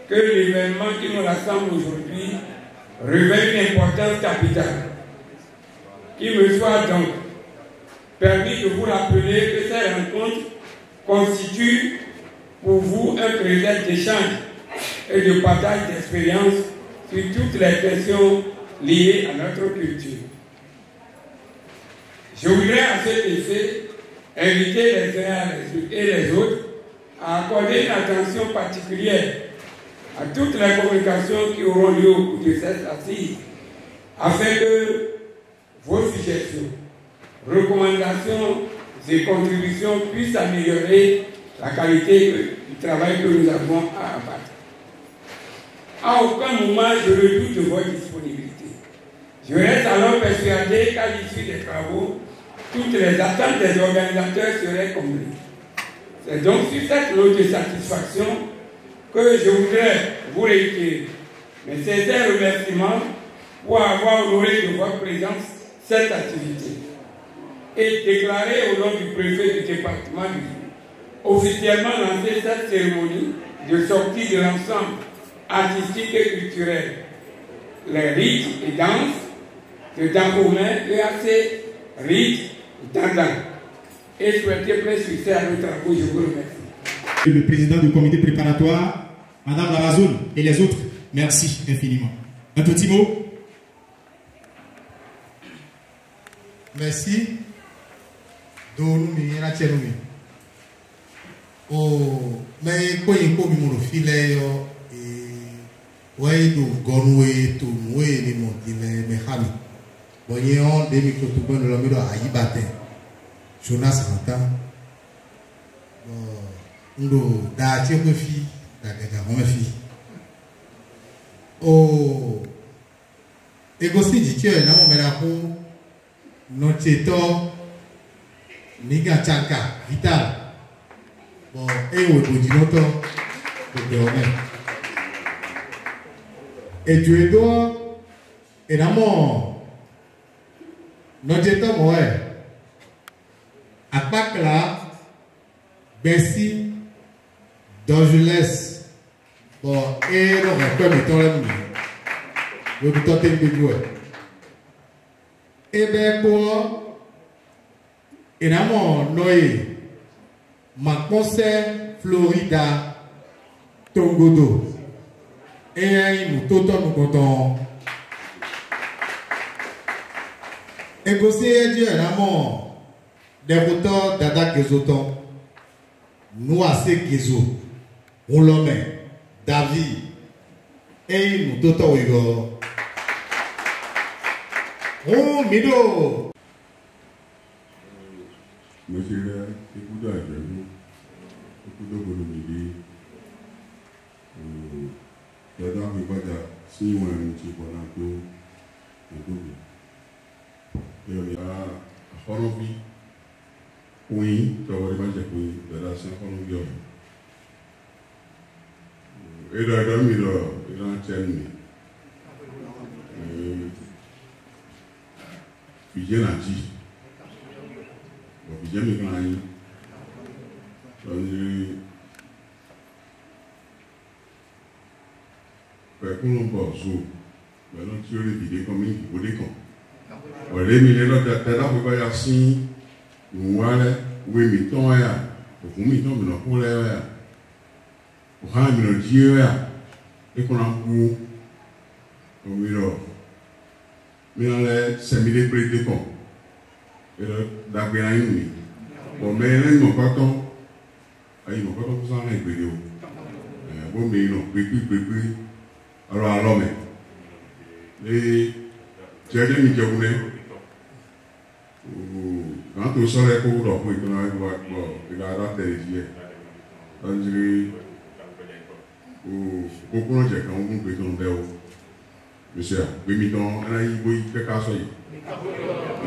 que l'événement qui nous rassemble aujourd'hui revêt une importance capitale. Qu'il me soit donc permis de vous rappeler que ces rencontres constituent pour vous un prétexte d'échange et de partage d'expériences sur toutes les questions liées à notre culture. Je voudrais à cet effet inviter les uns et les autres à accorder une attention particulière à toutes les communications qui auront lieu au cours de cette assise, afin que vos suggestions, recommandations et contributions puissent améliorer la qualité du travail que nous avons à abattre. À aucun moment je redoute de votre disponibilité. Je reste alors persuadé qu'à l'issue des travaux, toutes les attentes des organisateurs seraient comblées. C'est donc sur cette note de satisfaction que je voudrais vous réitérer mes sincères remerciements pour avoir honoré de votre présence cette activité et déclarer au nom du préfet du département du Zou officiellement lancer cette cérémonie de sortie de l'ensemble artistique et culturel, les rites et danses de Dangomé, EAC, rites, Dandan, et souhaiter plein succès à nos travaux. Je vous remercie. Le président du comité préparatoire, Madame Larazoun et les autres, merci infiniment. Un petit mot. Merci. Donumi la chenumi. Oh, mais quoi il faut me filer et ouais do gonwe to mwe ni mo dile mehami. Bonyeon de micro to bon lo mido ayibate. Jonas Mata. Ndo da che ko fi da ga mo fi. Oh, egosi di che na mo mera ko no cheto niga chanka vital. Bon, et au bout du longtemps, et tu es toi, et d'amour, notre état, moi, à Pâques là, Bessie, d'Angeles, bon, et le rappel étant là, le bouton de jouer. Et bien, pour, et d'amour, Noé, ma concert Florida Tongodo et nous tout nous comptons et gossé Dieu l'amour des auteurs Dada Kezoton nous assez Kezo on l'homme David et nous tout Igor oh Mido. Monsieur, écoutez, beaucoup de bonnes idées. J'adore que vous ayez signé un petit peu de il y a un horobi. Oui, tu vas voir les gens de la Saint-Horobi. Et là, il a un thème. Puis j'ai dit. J'aime les gagner. Fait qu'on l'on passe au. Ben non, tu as les vidéos comme il faut des cons. On les met là, t'as là, vous voyez assis. Nous voilà, oui, mettons, vous mettons, mais non, pour les. on a mis le Dieu et qu'on a pour au milieu. Mais on a 5000 près de temps. Et là, d'après un ennemi. Bon, mais ils n'ont pas tant. Ils n'ont pas tant pour ça, les vidéos. Bon, mais ils n'ont plus. Alors, mais. Et tu as dit que vous voulez. Quand tu sors les cours d'or, tu vas avoir tes yeux. C'est-à-dire, beaucoup de gens qui ont compris ton déo. Monsieur, oui, mais on a eu beaucoup de cas. On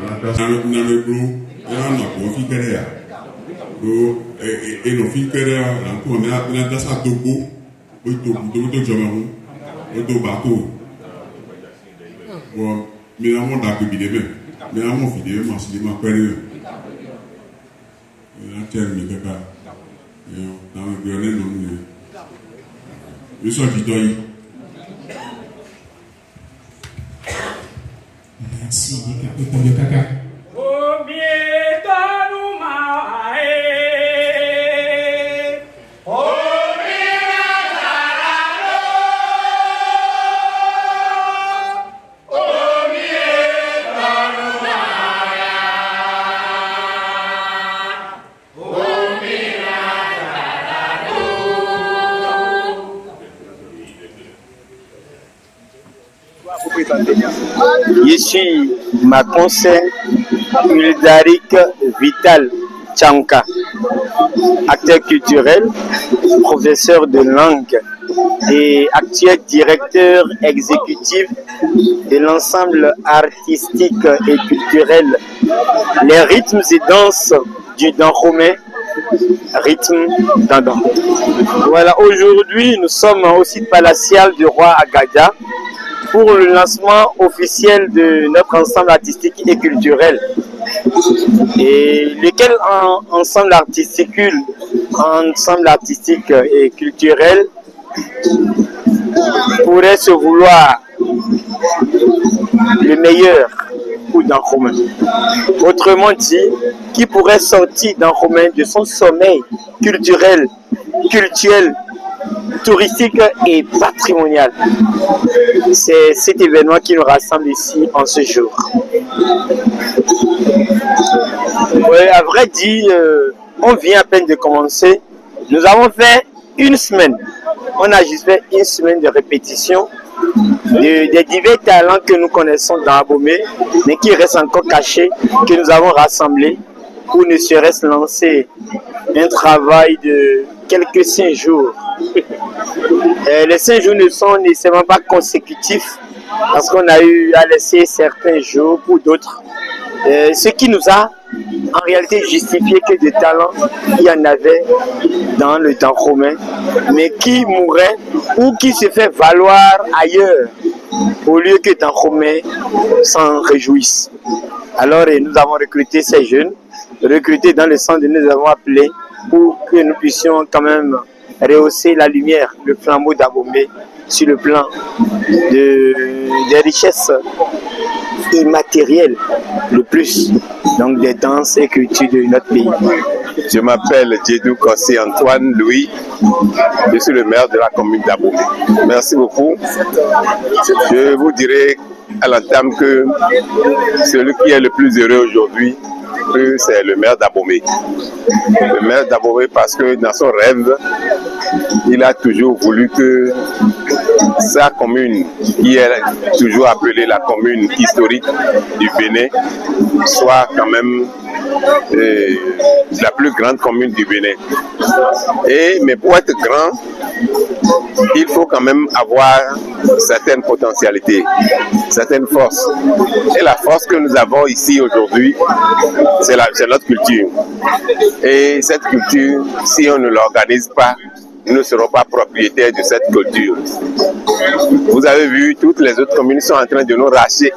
a le groupe, on a profité de ça. Et nos filles qui on a dans sa topo, on a bateau. Bon, mais on a vidéo. Mais on a vidéo, mais c'est ma période. On a terminé caca. On a violé non. Je suis du Merci, capitaine de caca. Je suis Makonse Uldarik Vital Tchanka, acteur culturel, professeur de langue et actuel directeur exécutif de l'ensemble artistique et culturel Les rythmes et danses du Dahomey, rythme dandan. Voilà, aujourd'hui nous sommes au site palatial du roi Agadia pour le lancement officiel de notre ensemble artistique et culturel. Et lequel ensemble artistique et culturel pourrait se vouloir le meilleur ou d'un Romain. Autrement dit, qui pourrait sortir d'un Romain de son sommeil culturel, cultuel, touristique et patrimonial. C'est cet événement qui nous rassemble ici en ce jour. Ouais, à vrai dire, on vient à peine de commencer. Nous avons fait une semaine. On a juste fait une semaine de répétition des divers talents que nous connaissons dans Abomey, mais qui restent encore cachés, que nous avons rassemblés, ou ne serait-ce lancer un travail de quelques 5 jours. Les 5 jours ne sont nécessairement pas consécutifs, parce qu'on a eu à laisser certains jours pour d'autres. Ce qui nous a en réalité justifié que des talents, il y en avait dans le temps romain, mais qui mouraient ou qui se fait valoir ailleurs, au lieu que dans romain s'en réjouissent. Alors nous avons recruté ces jeunes, recrutés dans le sens de nous avons appelés pour que nous puissions quand même rehausser la lumière, le flambeau d'Abomey sur le plan des richesses immatérielles, le plus, donc des danses et cultures de notre pays. Je m'appelle Djedou Kossi Antoine Louis, je suis le maire de la commune d'Abomey. Merci beaucoup. Je vous dirai à l'entame que celui qui est le plus heureux aujourd'hui, c'est le maire d'Abomey. Le maire d'Abomey parce que dans son rêve, il a toujours voulu que sa commune, qui est toujours appelée la commune historique du Bénin, soit quand même la plus grande commune du Bénin. Mais pour être grand, il faut quand même avoir certaines potentialités, certaines forces. Et la force que nous avons ici aujourd'hui, c'est notre culture. Et cette culture, si on ne l'organise pas, nous ne serons pas propriétaires de cette culture. Vous avez vu, toutes les autres communes sont en train de nous arracher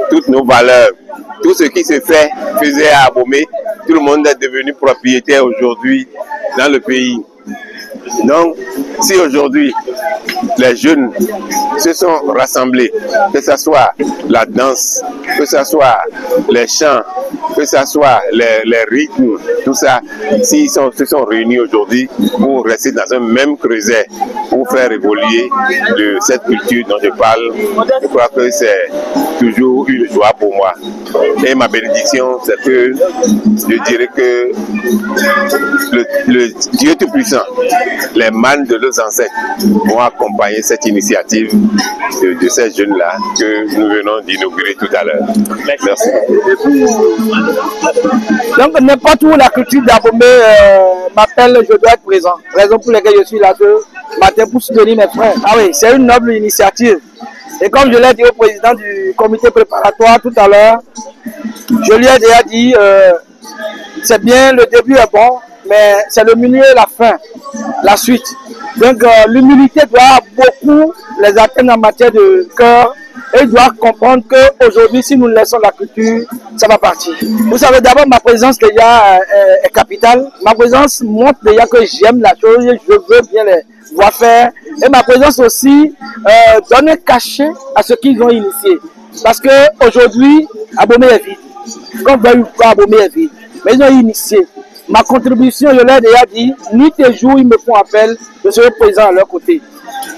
toutes nos valeurs. Tout ce qui se faisait à Abomey, tout le monde est devenu propriétaire aujourd'hui dans le pays. Donc, si aujourd'hui les jeunes se sont rassemblés, que ce soit la danse, que ce soit les chants, que que ce soit les rythmes, tout ça, s'ils se sont réunis aujourd'hui pour rester dans un même creuset, pour faire évoluer de cette culture dont je parle, je crois que c'est toujours une joie pour moi. Et ma bénédiction, c'est que je dirais que le Dieu Tout-Puissant, les mânes de leurs ancêtres vont accompagner cette initiative de ces jeunes-là que nous venons d'inaugurer tout à l'heure. Merci. Donc n'importe où la culture d'Abomey m'appelle, je dois être présent. Raison pour laquelle je suis là ce matin pour soutenir mes frères. Ah oui, c'est une noble initiative. Et comme je l'ai dit au président du comité préparatoire tout à l'heure, je lui ai déjà dit, c'est bien, le début est bon, mais c'est le milieu et la fin, la suite. Donc l'humilité doit beaucoup les atteindre en matière de cœur et doivent comprendre qu'aujourd'hui, si nous laissons la culture, ça va partir. Vous savez, d'abord, ma présence déjà est capitale. Ma présence montre déjà que j'aime la chose, je veux bien les voir faire. Et ma présence aussi donne un cachet à ce qu'ils ont initié. Parce qu'aujourd'hui, Abomey est vide. Quand vous voyez pas, Abomey est vide. Mais ils ont initié. Ma contribution, je l'ai déjà dit, nuit et jour, ils me font appel, je serai présent à leur côté.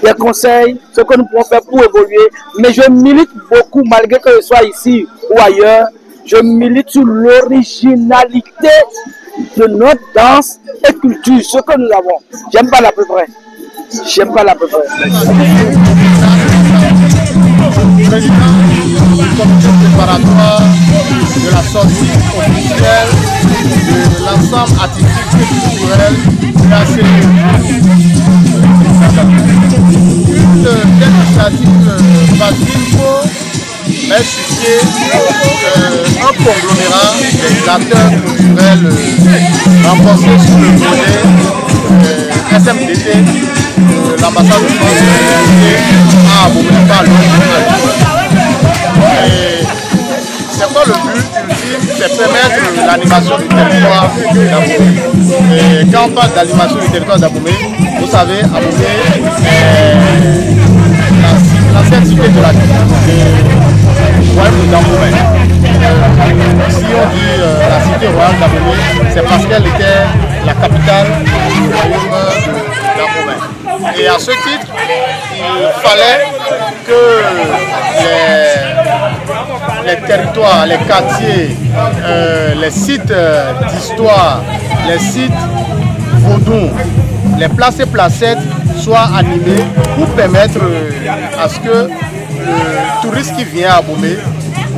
Des conseils, ce que nous pouvons faire pour évoluer. Mais je milite beaucoup, malgré que je sois ici ou ailleurs, je milite sur l'originalité de notre danse et culture, ce que nous avons. J'aime pas l'à peu près. J'aime pas l'à peu près. Président du comité préparatoire de la sortie officielle de l'ensemble artistique et culturel classé. Une initiative Basilco met sur pied un conglomérat des acteurs culturels renforcés sous le volet SMDT, l'ambassade de France à Abomey par c'est quoi le but ultime? C'est permettre l'animation du territoire d'Abomey. Et quand on parle d'animation du territoire d'Abomey, vous savez, Abomey est l'ancienne cité de la royaume d'Abomey. Si on dit la cité royale d'Abomey, c'est parce qu'elle était la capitale du royaume d'Abomey. Et à ce titre, il fallait que les territoires, les quartiers, les sites d'histoire, les sites vaudous, les places et placettes soient animés pour permettre à ce que le touriste qui vient à Abomey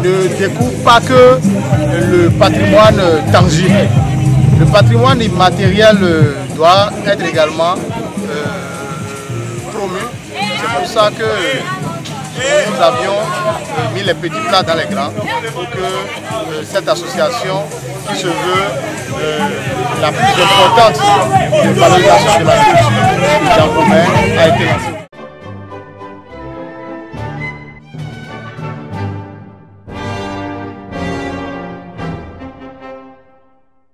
ne découvre pas que le patrimoine tangible. Le patrimoine immatériel doit être également promu. C'est pour ça que nous avions mis les petits plats dans les grands pour que cette association qui se veut la plus importante de valorisation de la culture d'Abomey a été lancée.